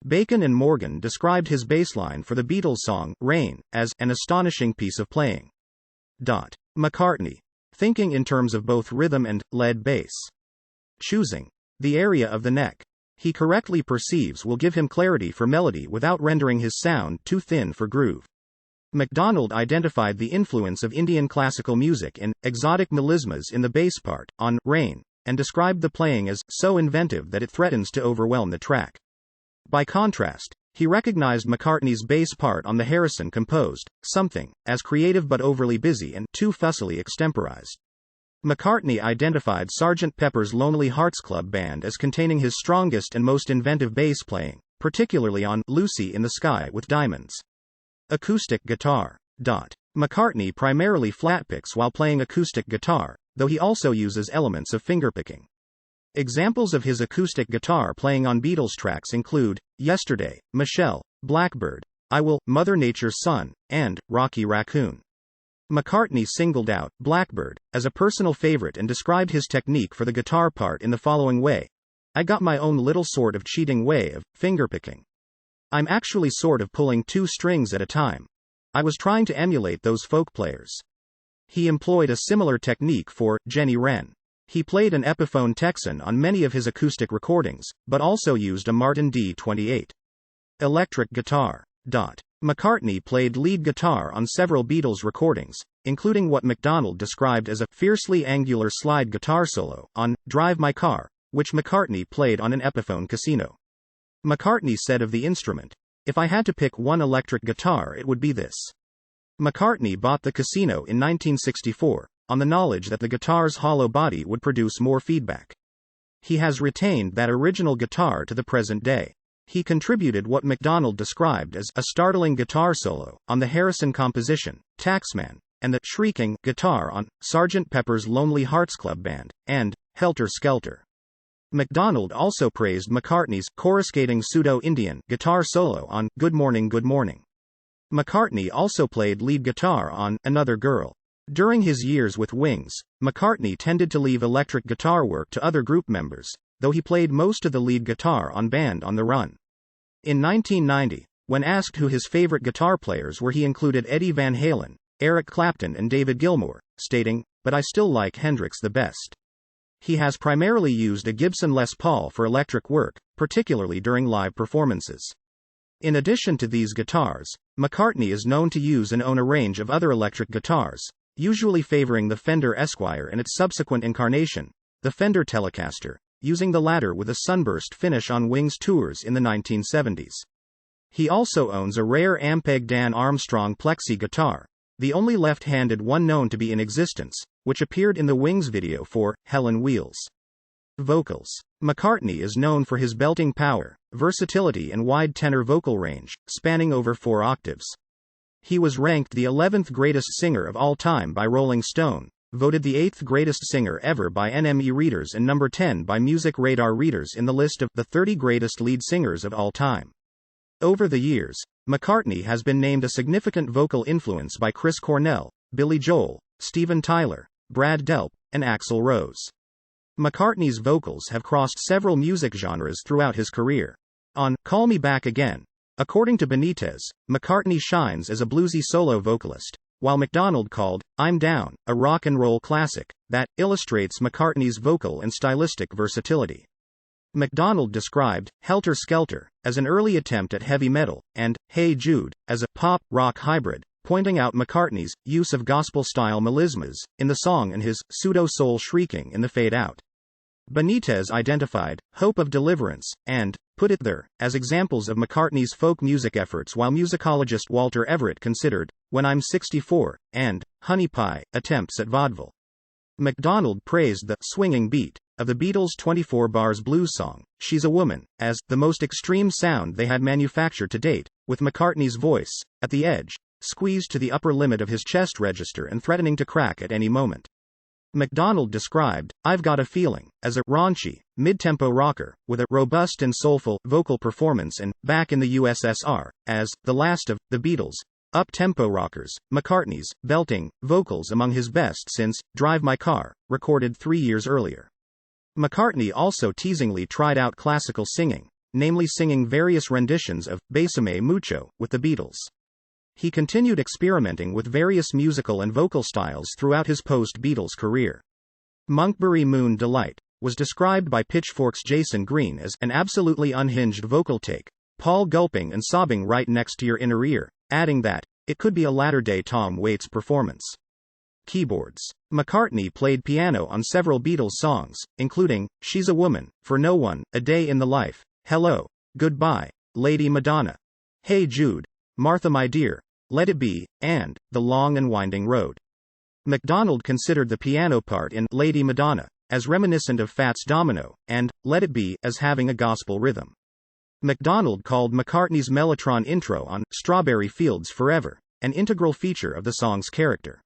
Bacon and Morgan described his bassline for the Beatles song "Rain" as an astonishing piece of playing. McCartney, thinking in terms of both rhythm and lead bass. Choosing the area of the neck he correctly perceives will give him clarity for melody without rendering his sound too thin for groove. MacDonald identified the influence of Indian classical music and exotic melismas in the bass part on "Rain," and described the playing as so inventive that it threatens to overwhelm the track. By contrast, he recognized McCartney's bass part on the Harrison-composed "Something" as creative but overly busy and too fussily extemporized. McCartney identified Sgt. Pepper's Lonely Hearts Club Band as containing his strongest and most inventive bass playing, particularly on "Lucy in the Sky with Diamonds." Acoustic guitar. McCartney primarily flatpicks while playing acoustic guitar, though he also uses elements of fingerpicking. Examples of his acoustic guitar playing on Beatles tracks include "Yesterday," "Michelle," "Blackbird," "I Will," "Mother Nature's Son," and "Rocky Raccoon." McCartney singled out "Blackbird" as a personal favorite and described his technique for the guitar part in the following way: "I got my own little sort of cheating way of fingerpicking. I'm actually sort of pulling 2 strings at a time. I was trying to emulate those folk players." He employed a similar technique for Jenny Wren. He played an Epiphone Texan on many of his acoustic recordings, but also used a Martin D28. Electric guitar. McCartney played lead guitar on several Beatles recordings, including what MacDonald described as a fiercely angular slide guitar solo on "Drive My Car," which McCartney played on an Epiphone Casino. McCartney said of the instrument, "If I had to pick one electric guitar, it would be this." McCartney bought the Casino in 1964, on the knowledge that the guitar's hollow body would produce more feedback. He has retained that original guitar to the present day. He contributed what MacDonald described as a startling guitar solo on the Harrison composition, "Taxman," and the shrieking guitar on Sgt. Pepper's Lonely Hearts Club Band, and Helter Skelter. MacDonald also praised McCartney's coruscating pseudo-Indian guitar solo on Good Morning Good Morning. McCartney also played lead guitar on Another Girl. During his years with Wings, McCartney tended to leave electric guitar work to other group members, though he played most of the lead guitar on Band on the Run. In 1990, when asked who his favorite guitar players were, he included Eddie Van Halen, Eric Clapton and David Gilmour, stating, "But I still like Hendrix the best." He has primarily used a Gibson Les Paul for electric work, particularly during live performances. In addition to these guitars, McCartney is known to use and own a range of other electric guitars, usually favoring the Fender Esquire and its subsequent incarnation, the Fender Telecaster, using the latter with a sunburst finish on Wings tours in the 1970s. He also owns a rare Ampeg Dan Armstrong Plexi guitar, the only left-handed one known to be in existence, which appeared in the Wings video for Hell on Wheels. Vocals. McCartney is known for his belting power, versatility and wide tenor vocal range, spanning over 4 octaves. He was ranked the 11th greatest singer of all time by Rolling Stone, voted the 8th greatest singer ever by NME readers and number 10 by Music Radar readers in the list of the 30 greatest lead singers of all time. Over the years, McCartney has been named a significant vocal influence by Chris Cornell, Billy Joel, Steven Tyler, Brad Delp, and Axl Rose. McCartney's vocals have crossed several music genres throughout his career. On Call Me Back Again, according to Benitez, McCartney shines as a bluesy solo vocalist, while MacDonald called I'm Down a rock and roll classic that illustrates McCartney's vocal and stylistic versatility. MacDonald described Helter Skelter as an early attempt at heavy metal, and Hey Jude as a pop-rock hybrid, pointing out McCartney's use of gospel-style melismas in the song and his pseudo-soul shrieking in the fade-out. Benitez identified Hope of Deliverance and Put It There as examples of McCartney's folk music efforts, while musicologist Walter Everett considered When I'm 64 and Honey Pie attempts at vaudeville. MacDonald praised the swinging beat of the Beatles' 24 bars blues song, She's a Woman, as the most extreme sound they had manufactured to date, with McCartney's voice at the edge, squeezed to the upper limit of his chest register and threatening to crack at any moment. MacDonald described I've Got a Feeling as a raunchy, mid-tempo rocker, with a robust and soulful vocal performance, and Back in the USSR as the last of the Beatles' up-tempo rockers, McCartney's belting vocals among his best since Drive My Car, recorded 3 years earlier. McCartney also teasingly tried out classical singing, namely singing various renditions of Bésame Mucho with the Beatles. He continued experimenting with various musical and vocal styles throughout his post-Beatles career. Monkberry Moon Delight was described by Pitchfork's Jason Green as an absolutely unhinged vocal take, Paul gulping and sobbing right next to your inner ear, adding that it could be a latter-day Tom Waits performance. Keyboards. McCartney played piano on several Beatles songs, including She's a Woman, For No One, A Day in the Life, Hello, Goodbye, Lady Madonna, Hey Jude, Martha My Dear, Let It Be, and The Long and Winding Road. MacDonald considered the piano part in Lady Madonna as reminiscent of Fats Domino, and Let It Be as having a gospel rhythm. MacDonald called McCartney's Mellotron intro on Strawberry Fields Forever an integral feature of the song's character.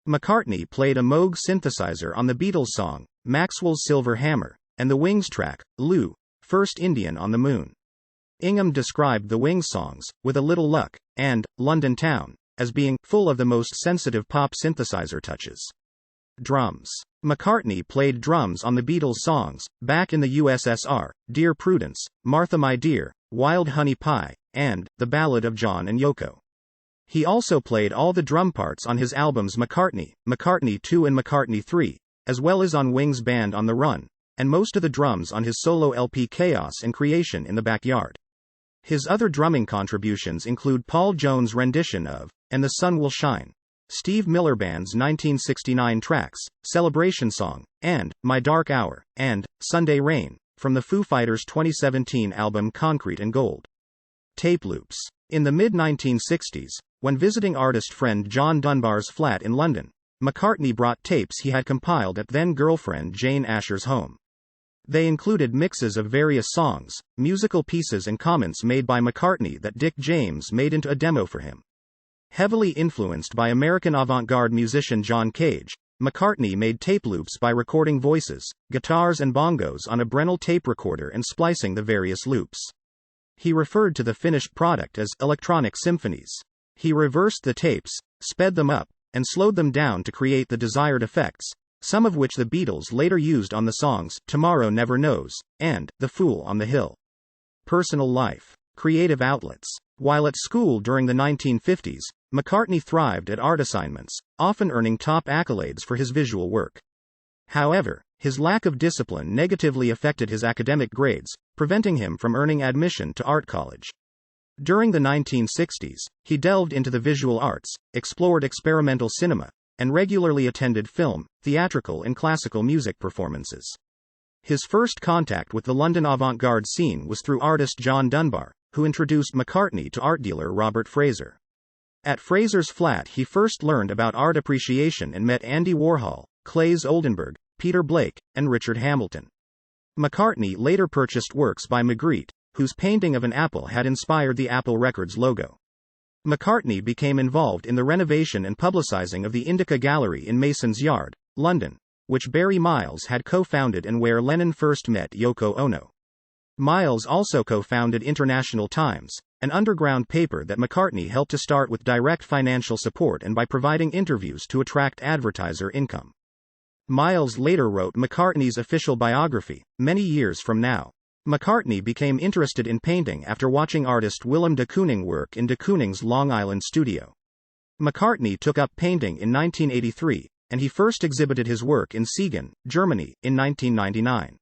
McCartney played a Moog synthesizer on the Beatles song Maxwell's Silver Hammer, and the Wings track, Lou, First Indian on the Moon. Ingham described the Wings songs, With a Little Luck, and London Town, as being full of the most sensitive pop synthesizer touches. Drums. McCartney played drums on the Beatles songs, Back in the USSR, Dear Prudence, Martha My Dear, Wild Honey Pie, and The Ballad of John and Yoko. He also played all the drum parts on his albums McCartney, McCartney 2 and McCartney 3, as well as on Wings' Band on the Run, and most of the drums on his solo LP Chaos and Creation in the Backyard. His other drumming contributions include Paul Jones' rendition of And the Sun Will Shine, Steve Miller Band's 1969 tracks, Celebration Song, and My Dark Hour, and Sunday Rain, from the Foo Fighters' 2017 album Concrete and Gold. Tape loops. In the mid-1960s, when visiting artist friend John Dunbar's flat in London, McCartney brought tapes he had compiled at then-girlfriend Jane Asher's home. They included mixes of various songs, musical pieces and comments made by McCartney that Dick James made into a demo for him. Heavily influenced by American avant-garde musician John Cage, McCartney made tape loops by recording voices, guitars and bongos on a Brenel tape recorder and splicing the various loops. He referred to the finished product as electronic symphonies. He reversed the tapes, sped them up, and slowed them down to create the desired effects, some of which the Beatles later used on the songs Tomorrow Never Knows and The Fool on the Hill. Personal life. Creative outlets. While at school during the 1950s, McCartney thrived at art assignments, often earning top accolades for his visual work. However, his lack of discipline negatively affected his academic grades, preventing him from earning admission to art college. During the 1960s, he delved into the visual arts, explored experimental cinema, and regularly attended film, theatrical and classical music performances. His first contact with the London avant-garde scene was through artist John Dunbar, who introduced McCartney to art dealer Robert Fraser. At Fraser's flat he first learned about art appreciation and met Andy Warhol, Claes Oldenburg, Peter Blake, and Richard Hamilton. McCartney later purchased works by Magritte, whose painting of an apple had inspired the Apple Records logo. McCartney became involved in the renovation and publicizing of the Indica Gallery in Mason's Yard, London, which Barry Miles had co-founded and where Lennon first met Yoko Ono. Miles also co-founded International Times, an underground paper that McCartney helped to start with direct financial support and by providing interviews to attract advertiser income. Miles later wrote McCartney's official biography, Many Years From Now. McCartney became interested in painting after watching artist Willem de Kooning work in de Kooning's Long Island studio. McCartney took up painting in 1983, and he first exhibited his work in Siegen, Germany, in 1999.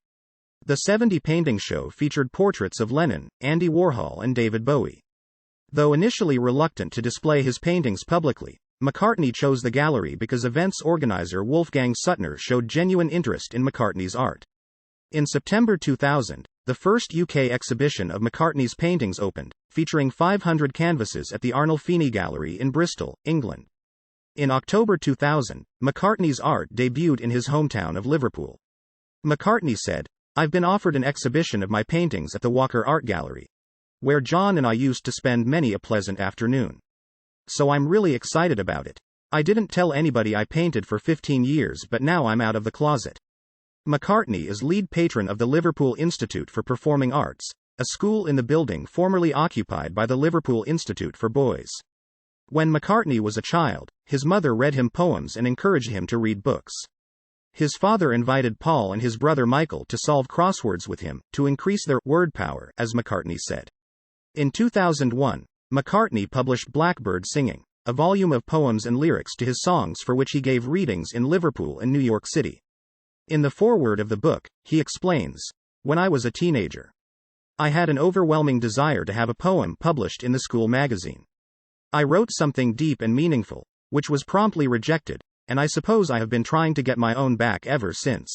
The 70 painting show featured portraits of Lennon, Andy Warhol and David Bowie. Though initially reluctant to display his paintings publicly, McCartney chose the gallery because events organizer Wolfgang Suttner showed genuine interest in McCartney's art. In September 2000, the first UK exhibition of McCartney's paintings opened, featuring 500 canvases at the Arnolfini Gallery in Bristol, England. In October 2000, McCartney's art debuted in his hometown of Liverpool. McCartney said, "I've been offered an exhibition of my paintings at the Walker Art Gallery, where John and I used to spend many a pleasant afternoon. So I'm really excited about it. I didn't tell anybody I painted for 15 years, but now I'm out of the closet." McCartney is lead patron of the Liverpool Institute for Performing Arts, a school in the building formerly occupied by the Liverpool Institute for Boys. When McCartney was a child, his mother read him poems and encouraged him to read books. His father invited Paul and his brother Michael to solve crosswords with him, to increase their word power, as McCartney said. In 2001, McCartney published Blackbird Singing, a volume of poems and lyrics to his songs for which he gave readings in Liverpool and New York City. In the foreword of the book, he explains, "When I was a teenager, I had an overwhelming desire to have a poem published in the school magazine. I wrote something deep and meaningful, which was promptly rejected, and I suppose I have been trying to get my own back ever since."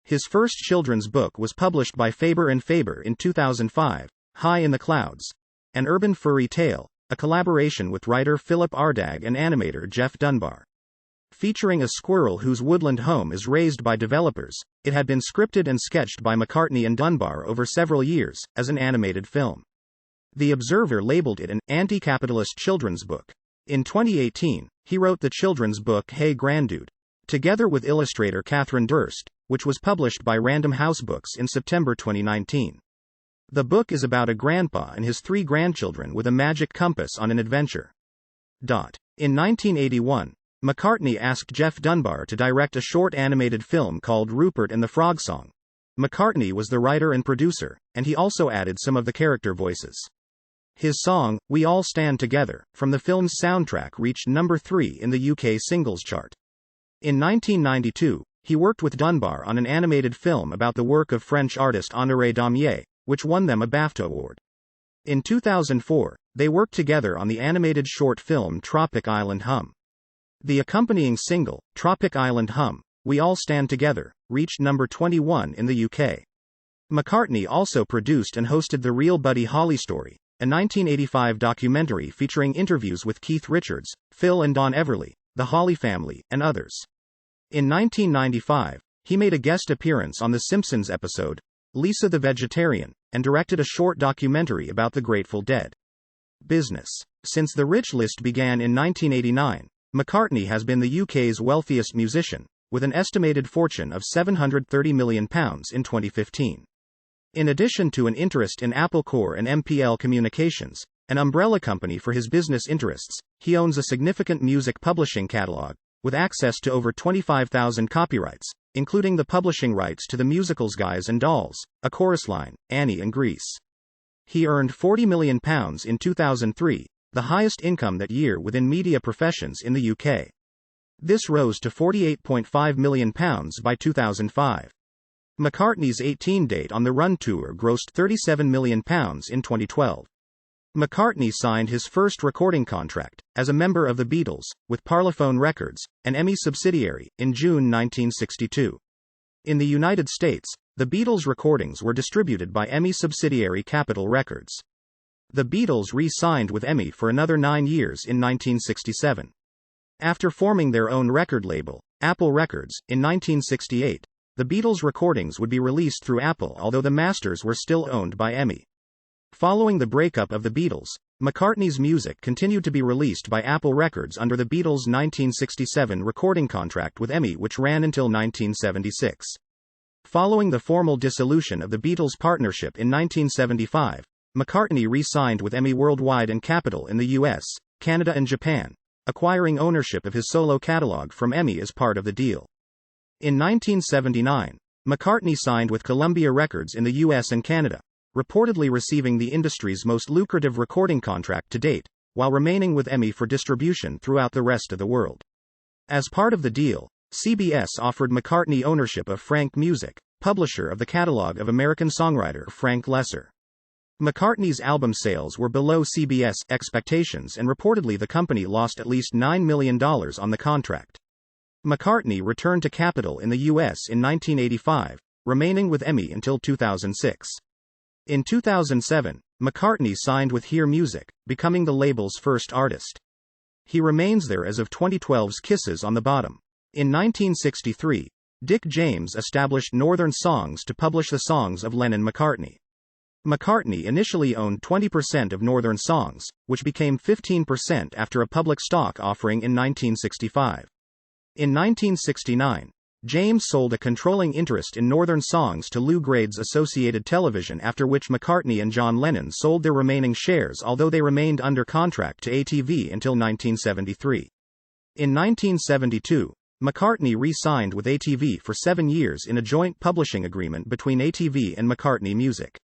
His first children's book was published by Faber and Faber in 2005, High in the Clouds, an urban furry tale, a collaboration with writer Philip Ardagh and animator Jeff Dunbar. Featuring a squirrel whose woodland home is raised by developers, it had been scripted and sketched by McCartney and Dunbar over several years, as an animated film. The Observer labeled it an anti-capitalist children's book. In 2018, he wrote the children's book Hey Grandude, together with illustrator Catherine Durst, which was published by Random House Books in September 2019. The book is about a grandpa and his 3 grandchildren with a magic compass on an adventure. In 1981, McCartney asked Jeff Dunbar to direct a short animated film called Rupert and the Frog Song. McCartney was the writer and producer, and he also added some of the character voices. His song, We All Stand Together, from the film's soundtrack reached number 3 in the UK singles chart. In 1992, he worked with Dunbar on an animated film about the work of French artist Honoré Daumier, which won them a BAFTA award. In 2004, they worked together on the animated short film Tropic Island Hum. The accompanying single, Tropic Island Hum, We All Stand Together, reached number 21 in the UK. McCartney also produced and hosted The Real Buddy Holly Story, a 1985 documentary featuring interviews with Keith Richards, Phil and Don Everly, the Holly family, and others. In 1995, he made a guest appearance on The Simpsons episode, Lisa the Vegetarian, and directed a short documentary about the Grateful Dead. Business. Since the Rich List began in 1989, McCartney has been the UK's wealthiest musician, with an estimated fortune of £730 million in 2015. In addition to an interest in Apple Corps and MPL Communications, an umbrella company for his business interests, he owns a significant music publishing catalog, with access to over 25,000 copyrights, including the publishing rights to the musicals Guys and Dolls, A Chorus Line, Annie and Grease. He earned £40 million in 2003, the highest income that year within media professions in the UK. This rose to £48.5 million by 2005. McCartney's 18 date on the Run tour grossed £37 million in 2012. McCartney signed his first recording contract, as a member of the Beatles, with Parlophone Records, an EMI subsidiary, in June 1962. In the United States, the Beatles' recordings were distributed by EMI subsidiary Capitol Records. The Beatles re-signed with EMI for another 9 years in 1967. After forming their own record label, Apple Records, in 1968, the Beatles' recordings would be released through Apple, although the masters were still owned by EMI. Following the breakup of the Beatles, McCartney's music continued to be released by Apple Records under the Beatles' 1967 recording contract with EMI, which ran until 1976. Following the formal dissolution of the Beatles' partnership in 1975, McCartney re-signed with EMI Worldwide and Capitol in the US, Canada and Japan, acquiring ownership of his solo catalog from EMI as part of the deal. In 1979, McCartney signed with Columbia Records in the US and Canada, reportedly receiving the industry's most lucrative recording contract to date, while remaining with EMI for distribution throughout the rest of the world. As part of the deal, CBS offered McCartney ownership of Frank Music, publisher of the catalog of American songwriter Frank Loesser. McCartney's album sales were below CBS expectations, and reportedly the company lost at least $9 million on the contract. McCartney returned to Capitol in the US in 1985, remaining with EMI until 2006. In 2007, McCartney signed with Hear Music, becoming the label's first artist. He remains there as of 2012's Kisses on the Bottom. In 1963, Dick James established Northern Songs to publish the songs of Lennon-McCartney. McCartney initially owned 20% of Northern Songs, which became 15% after a public stock offering in 1965. In 1969, James sold a controlling interest in Northern Songs to Lou Grade's Associated Television, after which McCartney and John Lennon sold their remaining shares, although they remained under contract to ATV until 1973. In 1972, McCartney re-signed with ATV for 7 years in a joint publishing agreement between ATV and McCartney Music.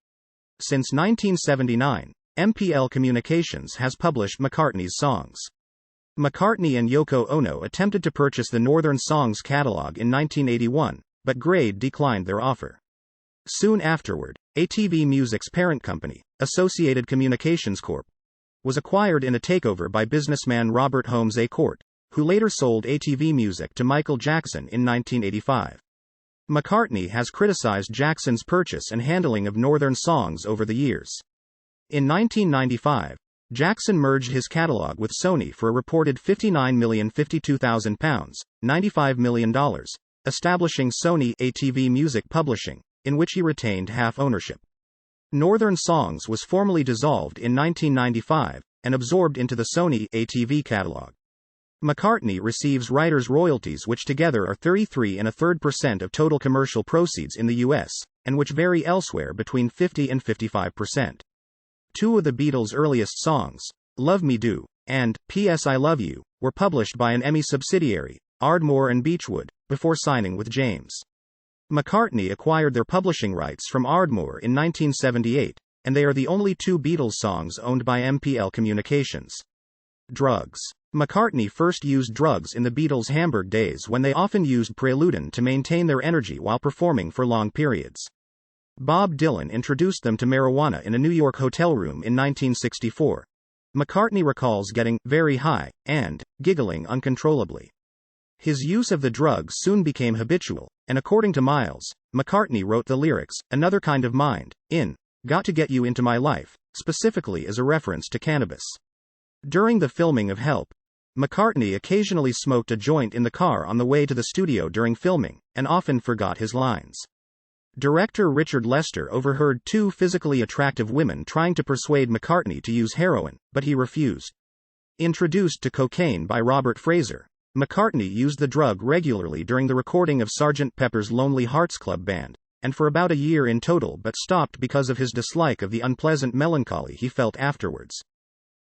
Since 1979, MPL Communications has published McCartney's songs. McCartney and Yoko Ono attempted to purchase the Northern Songs catalog in 1981, but Grade declined their offer. Soon afterward, ATV Music's parent company, Associated Communications Corp., was acquired in a takeover by businessman Robert Holmes A. Court, who later sold ATV Music to Michael Jackson in 1985. McCartney has criticized Jackson's purchase and handling of Northern Songs over the years. In 1995, Jackson merged his catalog with Sony for a reported £59,052,000, $95 million, establishing Sony ATV Music Publishing, in which he retained half ownership. Northern Songs was formally dissolved in 1995 and absorbed into the Sony ATV catalog. McCartney receives writers' royalties, which together are 33.33% of total commercial proceeds in the US, and which vary elsewhere between 50 and 55%. Two of the Beatles' earliest songs, Love Me Do and P.S. I Love You, were published by an EMI subsidiary, Ardmore and Beechwood, before signing with James. McCartney acquired their publishing rights from Ardmore in 1978, and they are the only two Beatles songs owned by MPL Communications. Drugs. McCartney first used drugs in the Beatles' Hamburg days, when they often used Preludin to maintain their energy while performing for long periods. Bob Dylan introduced them to marijuana in a New York hotel room in 1964. McCartney recalls getting very high and giggling uncontrollably. His use of the drug soon became habitual, and according to Miles, McCartney wrote the lyrics, "Another Kind of Mind," in Got to Get You Into My Life, specifically as a reference to cannabis. During the filming of Help, McCartney occasionally smoked a joint in the car on the way to the studio during filming, and often forgot his lines. Director Richard Lester overheard two physically attractive women trying to persuade McCartney to use heroin, but he refused. Introduced to cocaine by Robert Fraser, McCartney used the drug regularly during the recording of Sgt. Pepper's Lonely Hearts Club Band, and for about a year in total, but stopped because of his dislike of the unpleasant melancholy he felt afterwards.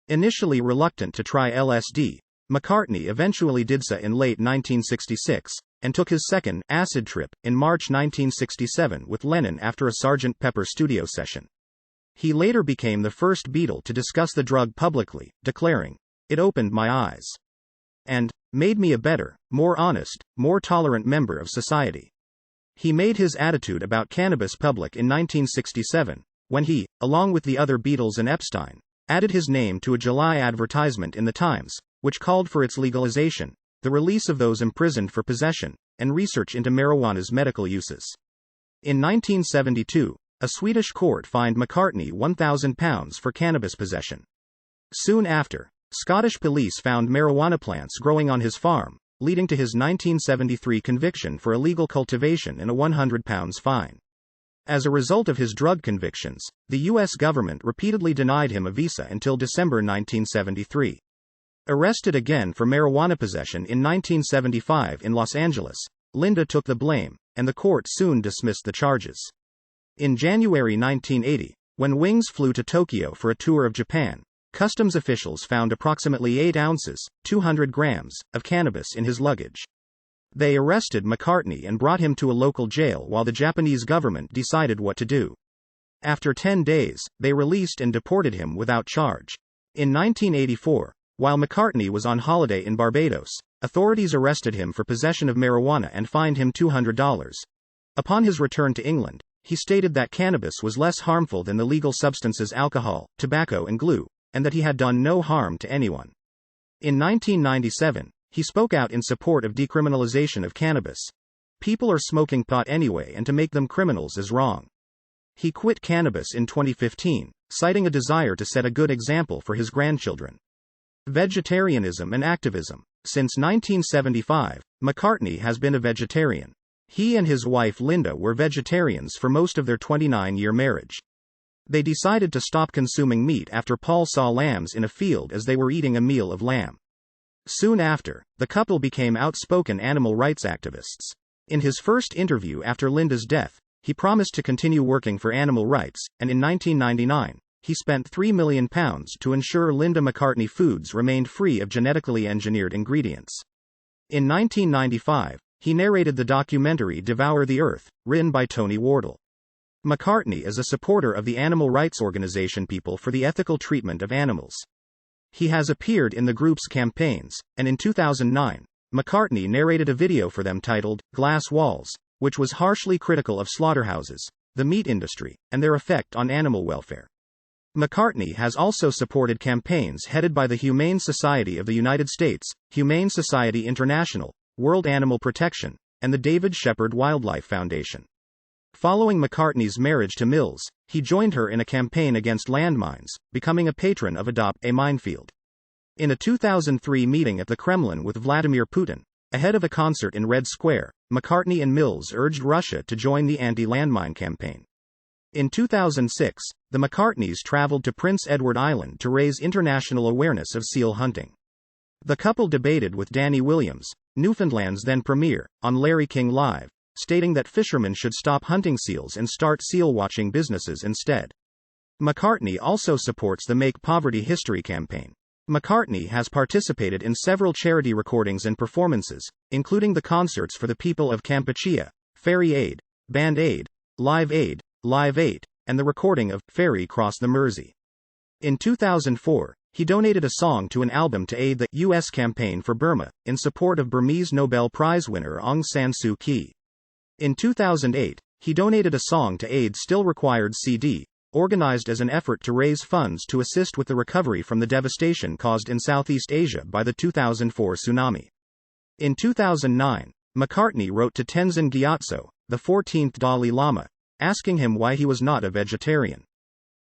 Initially reluctant to try LSD, McCartney eventually did so in late 1966, and took his second acid trip in March 1967 with Lennon after a Sgt. Pepper studio session. He later became the first Beatle to discuss the drug publicly, declaring, "It opened my eyes and made me a better, more honest, more tolerant member of society." He made his attitude about cannabis public in 1967, when he, along with the other Beatles and Epstein, added his name to a July advertisement in the Times, which called for its legalization, the release of those imprisoned for possession, and research into marijuana's medical uses. In 1972, a Swedish court fined McCartney £1,000 for cannabis possession. Soon after, Scottish police found marijuana plants growing on his farm, leading to his 1973 conviction for illegal cultivation and a £100 fine. As a result of his drug convictions, the U.S. government repeatedly denied him a visa until December 1973. Arrested again for marijuana possession in 1975 in Los Angeles, Linda took the blame, and the court soon dismissed the charges. In January 1980, when Wings flew to Tokyo for a tour of Japan, customs officials found approximately 8 ounces, 200 grams, of cannabis in his luggage. They arrested McCartney and brought him to a local jail while the Japanese government decided what to do. After 10 days, they released and deported him without charge. In 1984, while McCartney was on holiday in Barbados, authorities arrested him for possession of marijuana and fined him $200. Upon his return to England, he stated that cannabis was less harmful than the legal substances alcohol, tobacco and glue, and that he had done no harm to anyone. In 1997, he spoke out in support of decriminalization of cannabis. People are smoking pot anyway, and to make them criminals is wrong. He quit cannabis in 2015, citing a desire to set a good example for his grandchildren. Vegetarianism and activism. Since 1975, McCartney has been a vegetarian. He and his wife Linda were vegetarians for most of their 29-year marriage. They decided to stop consuming meat after Paul saw lambs in a field as they were eating a meal of lamb. Soon after, the couple became outspoken animal rights activists. In his first interview after Linda's death, he promised to continue working for animal rights, and in 1999, he spent £3 million to ensure Linda McCartney Foods remained free of genetically engineered ingredients. In 1995, he narrated the documentary Devour the Earth, written by Tony Wardle. McCartney is a supporter of the animal rights organization People for the Ethical Treatment of Animals. He has appeared in the group's campaigns, and in 2009, McCartney narrated a video for them titled, Glass Walls, which was harshly critical of slaughterhouses, the meat industry, and their effect on animal welfare. McCartney has also supported campaigns headed by the Humane Society of the United States, Humane Society International, World Animal Protection, and the David Shepherd Wildlife Foundation. Following McCartney's marriage to Mills, he joined her in a campaign against landmines, becoming a patron of Adopt a Minefield. In a 2003 meeting at the Kremlin with Vladimir Putin, ahead of a concert in Red Square, McCartney and Mills urged Russia to join the anti-landmine campaign. In 2006, the McCartneys traveled to Prince Edward Island to raise international awareness of seal hunting. The couple debated with Danny Williams, Newfoundland's then premier, on Larry King Live, stating that fishermen should stop hunting seals and start seal-watching businesses instead. McCartney also supports the Make Poverty History campaign. McCartney has participated in several charity recordings and performances, including the concerts for the people of Kampuchea, Ferry Aid, Band Aid, Live Aid, Live 8, and the recording of Ferry Cross the Mersey. In 2004, he donated a song to an album to aid the U.S. campaign for Burma, in support of Burmese Nobel Prize winner Aung San Suu Kyi. In 2008, he donated a song to aid Still Required CD, organized as an effort to raise funds to assist with the recovery from the devastation caused in Southeast Asia by the 2004 tsunami. In 2009, McCartney wrote to Tenzin Gyatso, the 14th Dalai Lama, asking him why he was not a vegetarian.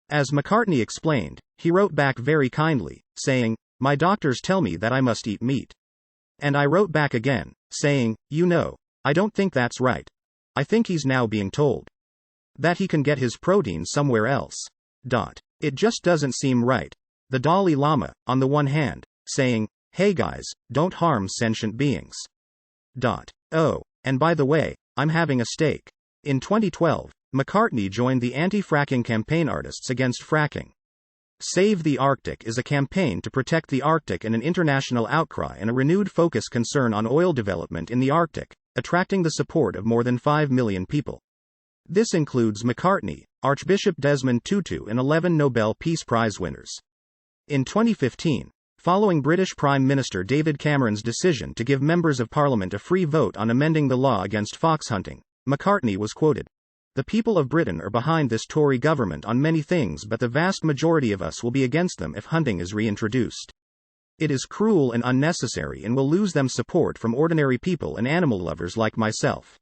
As McCartney explained, he wrote back very kindly, saying, "My doctors tell me that I must eat meat." And I wrote back again, saying, "You know, I don't think that's right. I think he's now being told that he can get his protein somewhere else. It just doesn't seem right." The Dalai Lama, on the one hand, saying, "Hey guys, don't harm sentient beings. Oh, and by the way, I'm having a steak." In 2012, McCartney joined the anti-fracking campaign Artists Against Fracking. Save the Arctic is a campaign to protect the Arctic and an international outcry and a renewed focus concern on oil development in the Arctic, attracting the support of more than 5 million people. This includes McCartney, Archbishop Desmond Tutu and 11 Nobel Peace Prize winners. In 2015, following British Prime Minister David Cameron's decision to give members of Parliament a free vote on amending the law against fox hunting, McCartney was quoted, "The people of Britain are behind this Tory government on many things, but the vast majority of us will be against them if hunting is reintroduced. It is cruel and unnecessary and will lose them support from ordinary people and animal lovers like myself."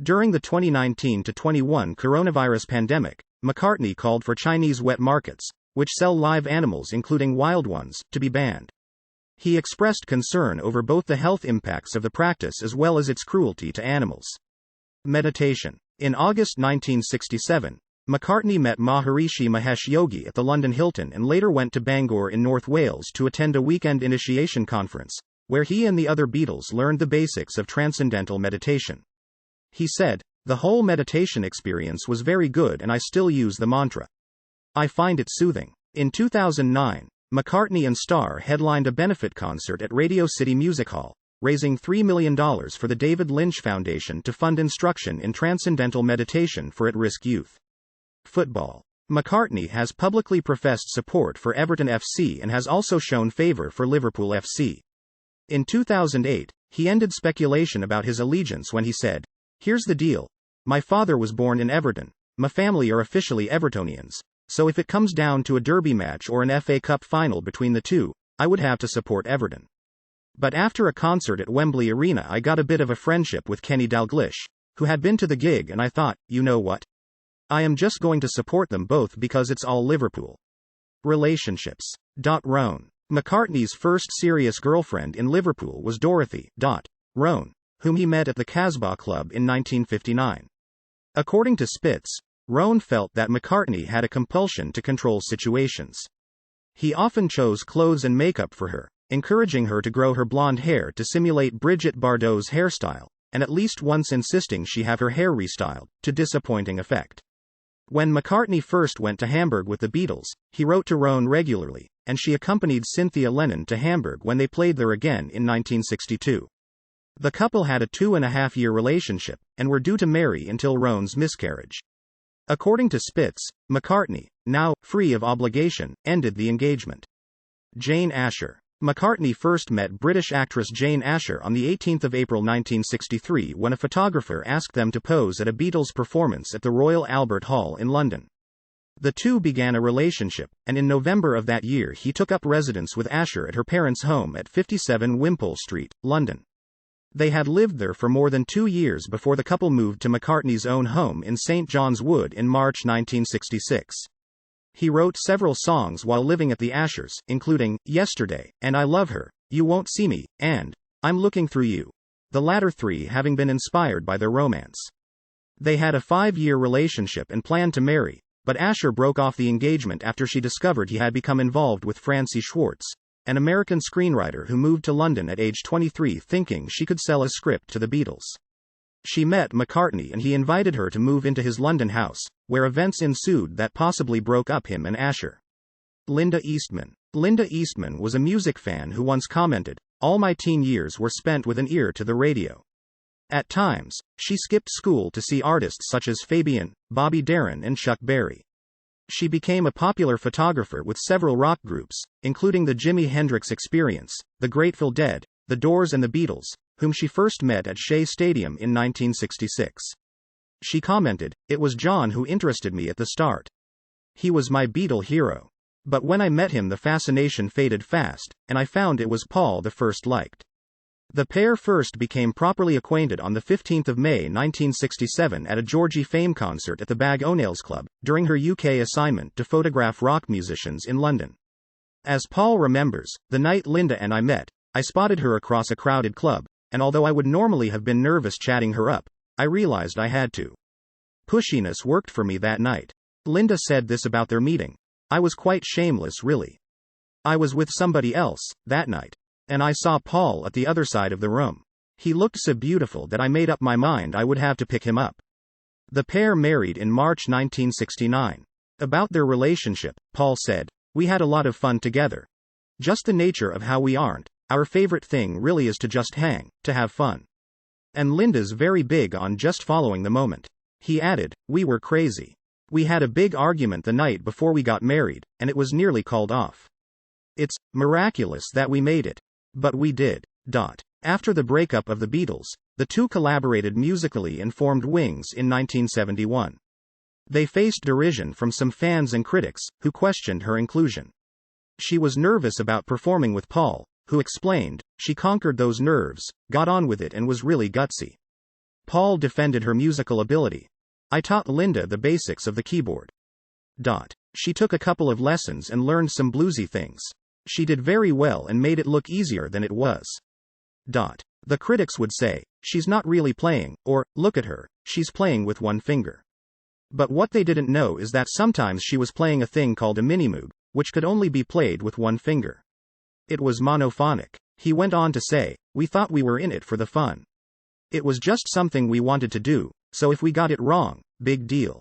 During the 2019-21 coronavirus pandemic, McCartney called for Chinese wet markets, which sell live animals including wild ones, to be banned. He expressed concern over both the health impacts of the practice as well as its cruelty to animals. Meditation. In August 1967, McCartney met Maharishi Mahesh Yogi at the London Hilton and later went to Bangor in North Wales to attend a weekend initiation conference, where he and the other Beatles learned the basics of transcendental meditation. He said, "The whole meditation experience was very good and I still use the mantra. I find it soothing." In 2009, McCartney and Starr headlined a benefit concert at Radio City Music Hall, raising $3 million for the David Lynch Foundation to fund instruction in transcendental meditation for at-risk youth. Football. McCartney has publicly professed support for Everton FC and has also shown favour for Liverpool FC. In 2008, he ended speculation about his allegiance when he said, "Here's the deal. My father was born in Everton. My family are officially Evertonians. So if it comes down to a derby match or an FA Cup final between the two, I would have to support Everton. But after a concert at Wembley Arena I got a bit of a friendship with Kenny Dalglish, who had been to the gig, and I thought, you know what? I am just going to support them both because it's all Liverpool." Relationships. Roan. McCartney's first serious girlfriend in Liverpool was Dorothy Roan, whom he met at the Casbah Club in 1959. According to Spitz, Roan felt that McCartney had a compulsion to control situations. He often chose clothes and makeup for her, encouraging her to grow her blonde hair to simulate Brigitte Bardot's hairstyle, and at least once insisting she have her hair restyled, to disappointing effect. When McCartney first went to Hamburg with the Beatles, he wrote to Roan regularly, and she accompanied Cynthia Lennon to Hamburg when they played there again in 1962. The couple had a 2.5-year relationship, and were due to marry until Roan's miscarriage. According to Spitz, McCartney, now free of obligation, ended the engagement. Jane Asher. McCartney first met British actress Jane Asher on the 18th of April 1963 when a photographer asked them to pose at a Beatles performance at the Royal Albert Hall in London. The two began a relationship, and in November of that year he took up residence with Asher at her parents' home at 57 Wimpole Street, London. They had lived there for more than 2 years before the couple moved to McCartney's own home in St. John's Wood in March 1966. He wrote several songs while living at the Ashers, including Yesterday, and I Love Her, You Won't See Me, and I'm Looking Through You, the latter three having been inspired by their romance. They had a 5-year relationship and planned to marry, but Asher broke off the engagement after she discovered he had become involved with Francie Schwartz, an American screenwriter who moved to London at age 23 thinking she could sell a script to the Beatles. She met McCartney and he invited her to move into his London house, where events ensued that possibly broke up him and Asher. Linda Eastman. Linda Eastman was a music fan who once commented, "All my teen years were spent with an ear to the radio." At times, she skipped school to see artists such as Fabian, Bobby Darin and Chuck Berry. She became a popular photographer with several rock groups, including the Jimi Hendrix Experience, the Grateful Dead, the Doors and the Beatles, whom she first met at Shea Stadium in 1966. She commented, "It was John who interested me at the start. He was my Beatle hero. But when I met him the fascination faded fast, and I found it was Paul the first liked." The pair first became properly acquainted on the 15th of May 1967 at a Georgie Fame concert at the Bag O'Nails Club, during her UK assignment to photograph rock musicians in London. As Paul remembers, "The night Linda and I met, I spotted her across a crowded club, and although I would normally have been nervous chatting her up, I realized I had to. Pushiness worked for me that night." Linda said this about their meeting. "I was quite shameless really. I was with somebody else, that night. And I saw Paul at the other side of the room. He looked so beautiful that I made up my mind I would have to pick him up." The pair married in March 1969. About their relationship, Paul said, "We had a lot of fun together. Just the nature of how we aren't. Our favorite thing really is to just hang, to have fun. And Linda's very big on just following the moment." He added, "We were crazy. We had a big argument the night before we got married, and it was nearly called off. It's miraculous that we made it. But we did." After the breakup of the Beatles, the two collaborated musically and formed Wings in 1971. They faced derision from some fans and critics, who questioned her inclusion. She was nervous about performing with Paul, who explained, "She conquered those nerves, got on with it and was really gutsy." Paul defended her musical ability. "I taught Linda the basics of the keyboard. She took a couple of lessons and learned some bluesy things. She did very well and made it look easier than it was." The critics would say, "She's not really playing," or, "Look at her, she's playing with one finger." But what they didn't know is that sometimes she was playing a thing called a minimoog, which could only be played with one finger. It was monophonic. He went on to say, "We thought we were in it for the fun. It was just something we wanted to do, so if we got it wrong, big deal.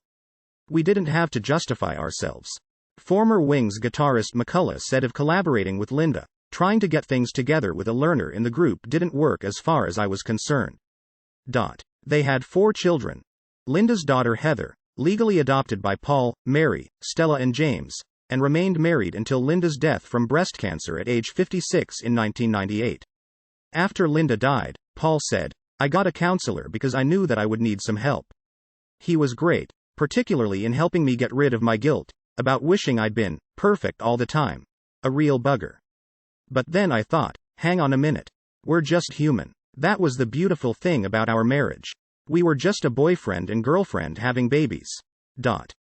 We didn't have to justify ourselves." Former Wings guitarist McCullough said of collaborating with Linda, "Trying to get things together with a learner in the group didn't work as far as I was concerned." They had 4 children. Linda's daughter Heather, legally adopted by Paul, Mary, Stella and James, and remained married until Linda's death from breast cancer at age 56 in 1998. After Linda died, Paul said, "I got a counselor because I knew that I would need some help. He was great, particularly in helping me get rid of my guilt about wishing I'd been perfect all the time. A real bugger. But then I thought, hang on a minute. We're just human. That was the beautiful thing about our marriage. We were just a boyfriend and girlfriend having babies."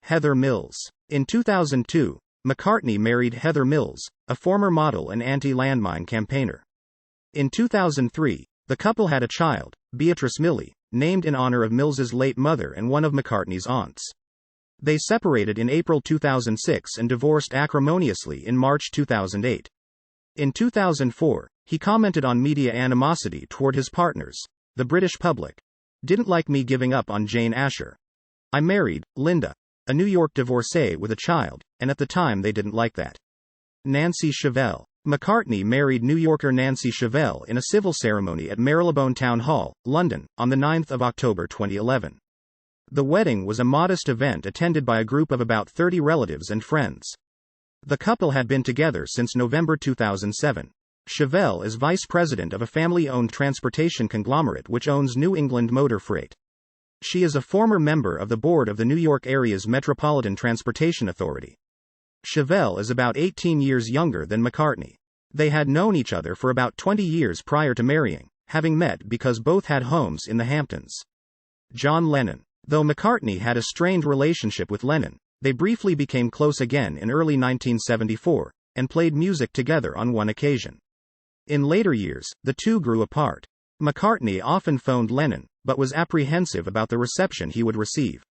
Heather Mills. In 2002, McCartney married Heather Mills, a former model and anti-landmine campaigner. In 2003, the couple had a child, Beatrice Millie, named in honor of Mills's late mother and one of McCartney's aunts. They separated in April 2006 and divorced acrimoniously in March 2008. In 2004, he commented on media animosity toward his partners. "The British public didn't like me giving up on Jane Asher. I married Linda, a New York divorcee with a child, and at the time they didn't like that." Nancy Chevelle. McCartney married New Yorker Nancy Chevelle in a civil ceremony at Marylebone Town Hall, London, on the 9th of October 2011. The wedding was a modest event attended by a group of about 30 relatives and friends. The couple had been together since November 2007. Chevelle is vice president of a family-owned transportation conglomerate which owns New England Motor Freight. She is a former member of the board of the New York area's Metropolitan Transportation Authority. Chevelle is about 18 years younger than McCartney. They had known each other for about 20 years prior to marrying, having met because both had homes in the Hamptons. John Lennon. Though McCartney had a strained relationship with Lennon, they briefly became close again in early 1974, and played music together on one occasion. In later years, the two grew apart. McCartney often phoned Lennon, but was apprehensive about the reception he would receive.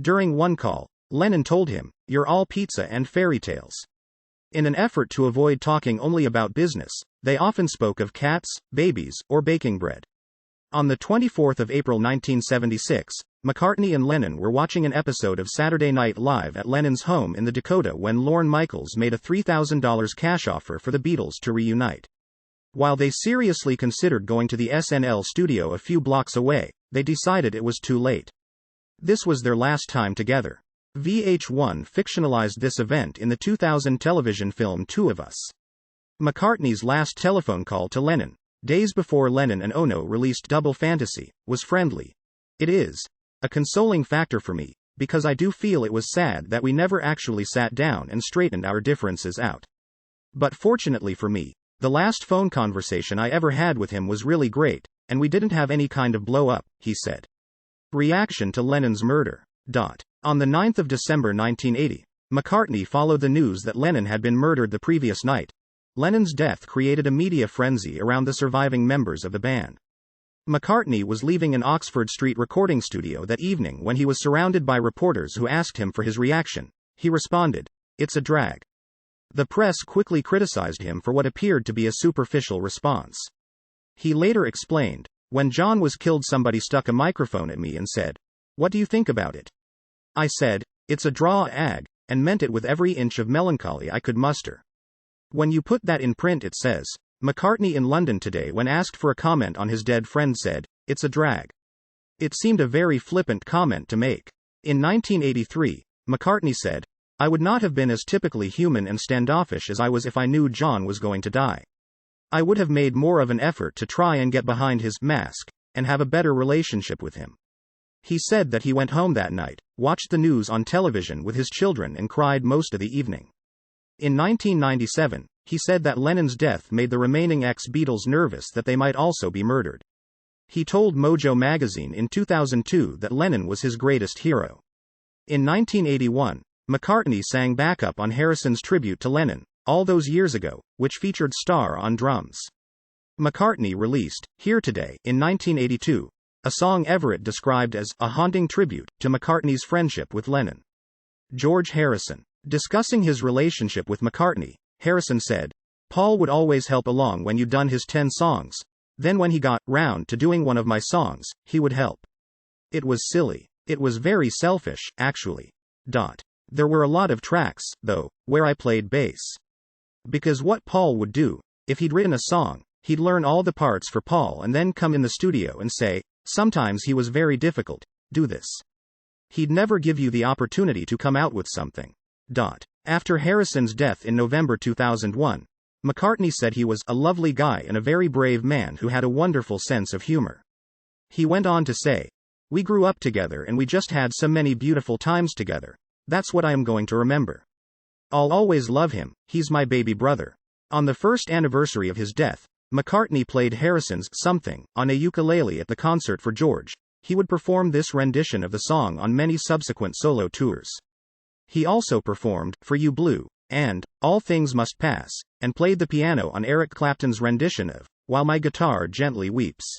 During one call, Lennon told him, "You're all pizza and fairy tales." In an effort to avoid talking only about business, they often spoke of cats, babies, or baking bread. On the 24th of April 1976, McCartney and Lennon were watching an episode of Saturday Night Live at Lennon's home in the Dakota when Lorne Michaels made a $3,000 cash offer for the Beatles to reunite. While they seriously considered going to the SNL studio a few blocks away, they decided it was too late. This was their last time together. VH1 fictionalized this event in the 2000 television film Two of Us. McCartney's last telephone call to Lennon, days before Lennon and Ono released Double Fantasy, was friendly. "It is a consoling factor for me, because I do feel it was sad that we never actually sat down and straightened our differences out. But fortunately for me, the last phone conversation I ever had with him was really great, and we didn't have any kind of blow-up," he said. Reaction to Lennon's murder. On the 9th of December 1980, McCartney followed the news that Lennon had been murdered the previous night. Lennon's death created a media frenzy around the surviving members of the band. McCartney was leaving an Oxford Street recording studio that evening when he was surrounded by reporters who asked him for his reaction. He responded, "It's a drag." The press quickly criticized him for what appeared to be a superficial response. He later explained, "When John was killed, somebody stuck a microphone at me and said, 'What do you think about it?' I said, 'It's a draw-ag,' and meant it with every inch of melancholy I could muster." When you put that in print, it says. McCartney in London today, when asked for a comment on his dead friend, said, "It's a drag." It seemed a very flippant comment to make. In 1983, McCartney said, "I would not have been as typically human and standoffish as I was if I knew John was going to die. I would have made more of an effort to try and get behind his mask, and have a better relationship with him." He said that he went home that night, watched the news on television with his children and cried most of the evening. In 1997, he said that Lennon's death made the remaining ex-Beatles nervous that they might also be murdered. He told Mojo magazine in 2002 that Lennon was his greatest hero. In 1981, McCartney sang backup on Harrison's tribute to Lennon, All Those Years Ago, which featured Starr on drums. McCartney released Here Today in 1982, a song Everett described as a haunting tribute to McCartney's friendship with Lennon. George Harrison. Discussing his relationship with McCartney, Harrison said, "Paul would always help along when you'd done his 10 songs. Then when he got round to doing one of my songs, he would help. It was silly. It was very selfish, actually. There were a lot of tracks, though, where I played bass. Because what Paul would do, if he'd written a song, he'd learn all the parts for Paul and then come in the studio and say, sometimes he was very difficult, do this. He'd never give you the opportunity to come out with something." After Harrison's death in November 2001, McCartney said he was a lovely guy and a very brave man who had a wonderful sense of humor. He went on to say, "We grew up together and we just had so many beautiful times together. That's what I am going to remember. I'll always love him, he's my baby brother." On the first anniversary of his death, McCartney played Harrison's Something on a ukulele at the concert for George. He would perform this rendition of the song on many subsequent solo tours. He also performed For You Blue and All Things Must Pass, and played the piano on Eric Clapton's rendition of While My Guitar Gently Weeps.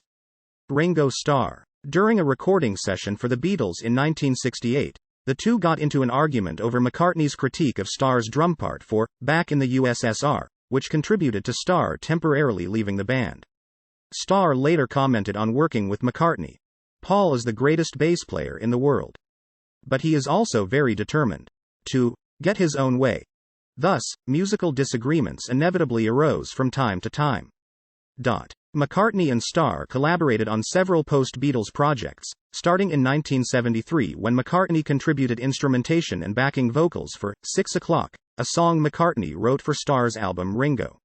Ringo Starr. During a recording session for the Beatles in 1968, the two got into an argument over McCartney's critique of Starr's drum part for Back in the USSR, which contributed to Starr temporarily leaving the band. Starr later commented on working with McCartney, "Paul is the greatest bass player in the world. But he is also very determined to get his own way." Thus, musical disagreements inevitably arose from time to time. McCartney and Starr collaborated on several post-Beatles projects, starting in 1973 when McCartney contributed instrumentation and backing vocals for 6 O'Clock, a song McCartney wrote for Starr's album Ringo.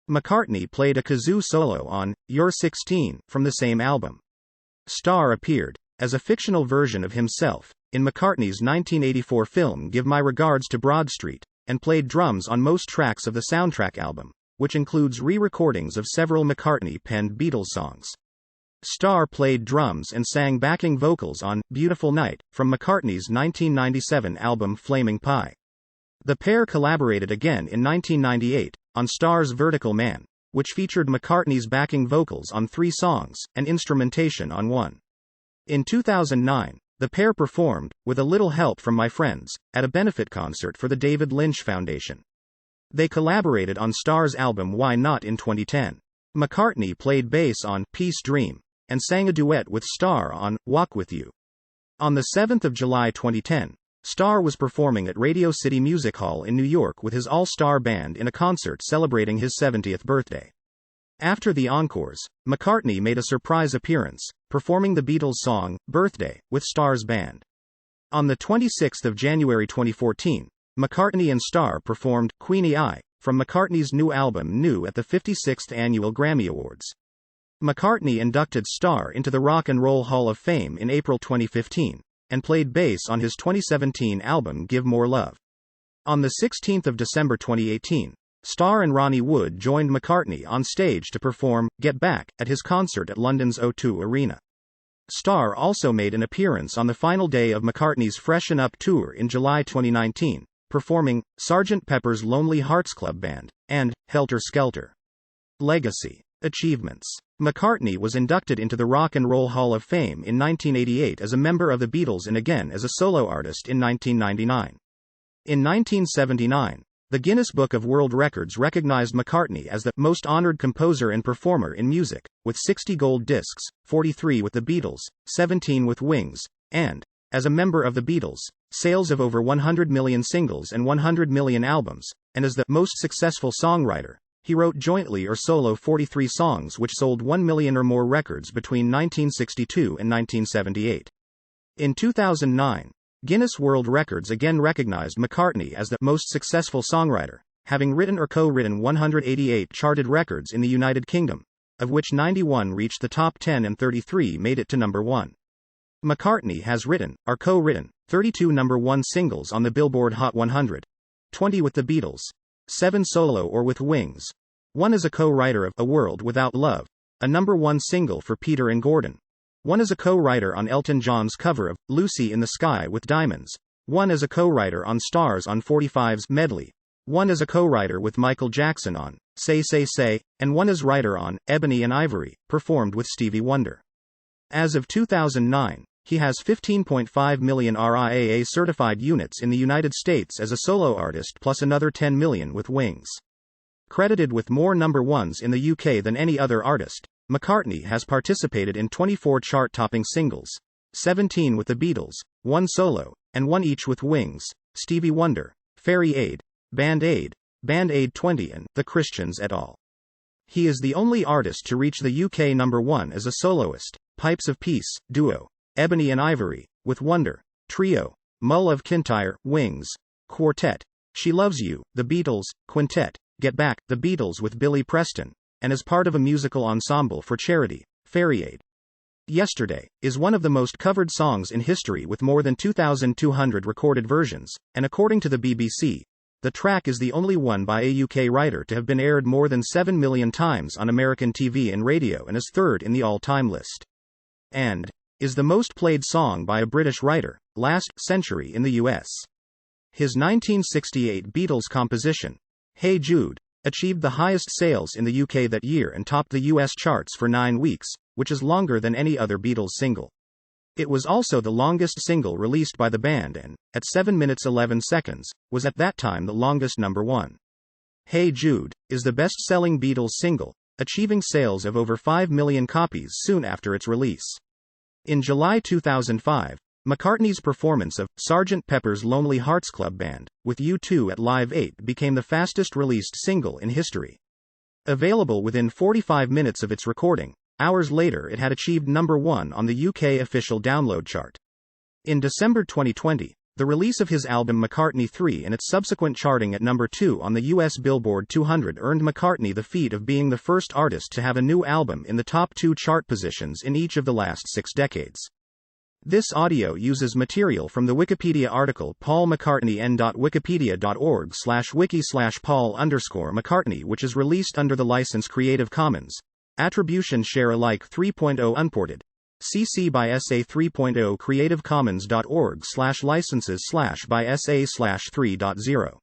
McCartney played a kazoo solo on You're 16 from the same album. Starr appeared, as a fictional version of himself, in McCartney's 1984 film Give My Regards to Broad Street, and played drums on most tracks of the soundtrack album, which includes re-recordings of several McCartney-penned Beatles songs. Starr played drums and sang backing vocals on Beautiful Night from McCartney's 1997 album Flaming Pie. The pair collaborated again in 1998 on Starr's Vertical Man, which featured McCartney's backing vocals on 3 songs and instrumentation on 1. In 2009, the pair performed, with a little help from my friends, at a benefit concert for the David Lynch Foundation. They collaborated on Starr's album Why Not in 2010. McCartney played bass on Peace Dream, and sang a duet with Starr on Walk With You. On the 7th of July 2010, Starr was performing at Radio City Music Hall in New York with his all-star band in a concert celebrating his 70th birthday. After the encores, McCartney made a surprise appearance, performing the Beatles song Birthday with Starr's band. On the 26th of January 2014, McCartney and Starr performed Queenie Eye from McCartney's new album New at the 56th Annual Grammy Awards. McCartney inducted Starr into the Rock and Roll Hall of Fame in April 2015, and played bass on his 2017 album Give More Love. On the 16th of December 2018, Starr and Ronnie Wood joined McCartney on stage to perform Get Back at his concert at London's O2 Arena. Starr also made an appearance on the final day of McCartney's Freshen Up tour in July 2019, performing Sgt. Pepper's Lonely Hearts Club Band and Helter Skelter. Legacy. Achievements. McCartney was inducted into the Rock and Roll Hall of Fame in 1988 as a member of the Beatles and again as a solo artist in 1999. In 1979, the Guinness Book of World Records recognized McCartney as the most honored composer and performer in music, with 60 gold discs, 43 with the Beatles, 17 with Wings, and, as a member of the Beatles, sales of over 100 million singles and 100 million albums, and as the most successful songwriter. He wrote jointly or solo 43 songs which sold 1 million or more records between 1962 and 1978. In 2009, Guinness World Records again recognized McCartney as the most successful songwriter, having written or co-written 188 charted records in the United Kingdom, of which 91 reached the top 10 and 33 made it to number 1. McCartney has written, or co-written, 32 number 1 singles on the Billboard Hot 100, 20 with the Beatles, 7 solo or with Wings, 1 as a co-writer of A World Without Love, a number 1 single for Peter and Gordon, 1 as a co-writer on Elton John's cover of Lucy in the Sky with Diamonds, 1 as a co-writer on Stars on 45's Medley, one as a co-writer with Michael Jackson on Say Say Say, and one as writer on Ebony and Ivory, performed with Stevie Wonder. As of 2009, he has 15.5 million RIAA certified units in the United States as a solo artist plus another 10 million with Wings. Credited with more number ones in the UK than any other artist, McCartney has participated in 24 chart-topping singles, 17 with the Beatles, 1 solo, and 1 each with Wings, Stevie Wonder, Fairy Aid, Band Aid, Band Aid 20 and The Christians et al. He is the only artist to reach the UK number 1 as a soloist, Pipes of Peace, duo, Ebony and Ivory, with Wonder, trio, Mull of Kintyre, Wings, quartet, She Loves You, The Beatles, quintet, Get Back, The Beatles with Billy Preston, and as part of a musical ensemble for charity, Fairy Aid. Yesterday is one of the most covered songs in history with more than 2,200 recorded versions, and according to the BBC, the track is the only one by a UK writer to have been aired more than 7 million times on American TV and radio and is third in the all-time list. And is the most played song by a British writer, last century in the US. His 1968 Beatles composition, Hey Jude, achieved the highest sales in the UK that year and topped the US charts for 9 weeks, which is longer than any other Beatles single. It was also the longest single released by the band and, at 7 minutes 11 seconds, was at that time the longest number 1. Hey Jude is the best-selling Beatles single, achieving sales of over 5 million copies soon after its release. In July 2005, McCartney's performance of Sgt. Pepper's Lonely Hearts Club Band, with U2 at Live 8 became the fastest-released single in history. Available within 45 minutes of its recording, hours later it had achieved number 1 on the UK official download chart. In December 2020, the release of his album McCartney 3 and its subsequent charting at number 2 on the US Billboard 200 earned McCartney the feat of being the first artist to have a new album in the top 2 chart positions in each of the last 6 decades. This audio uses material from the Wikipedia article Paul McCartney n.wikipedia.org/wiki/Paul_McCartney, which is released under the license Creative Commons. Attribution Share Alike 3.0 Unported. CC by SA 3.0 creativecommons.org/licenses/by SA/3.0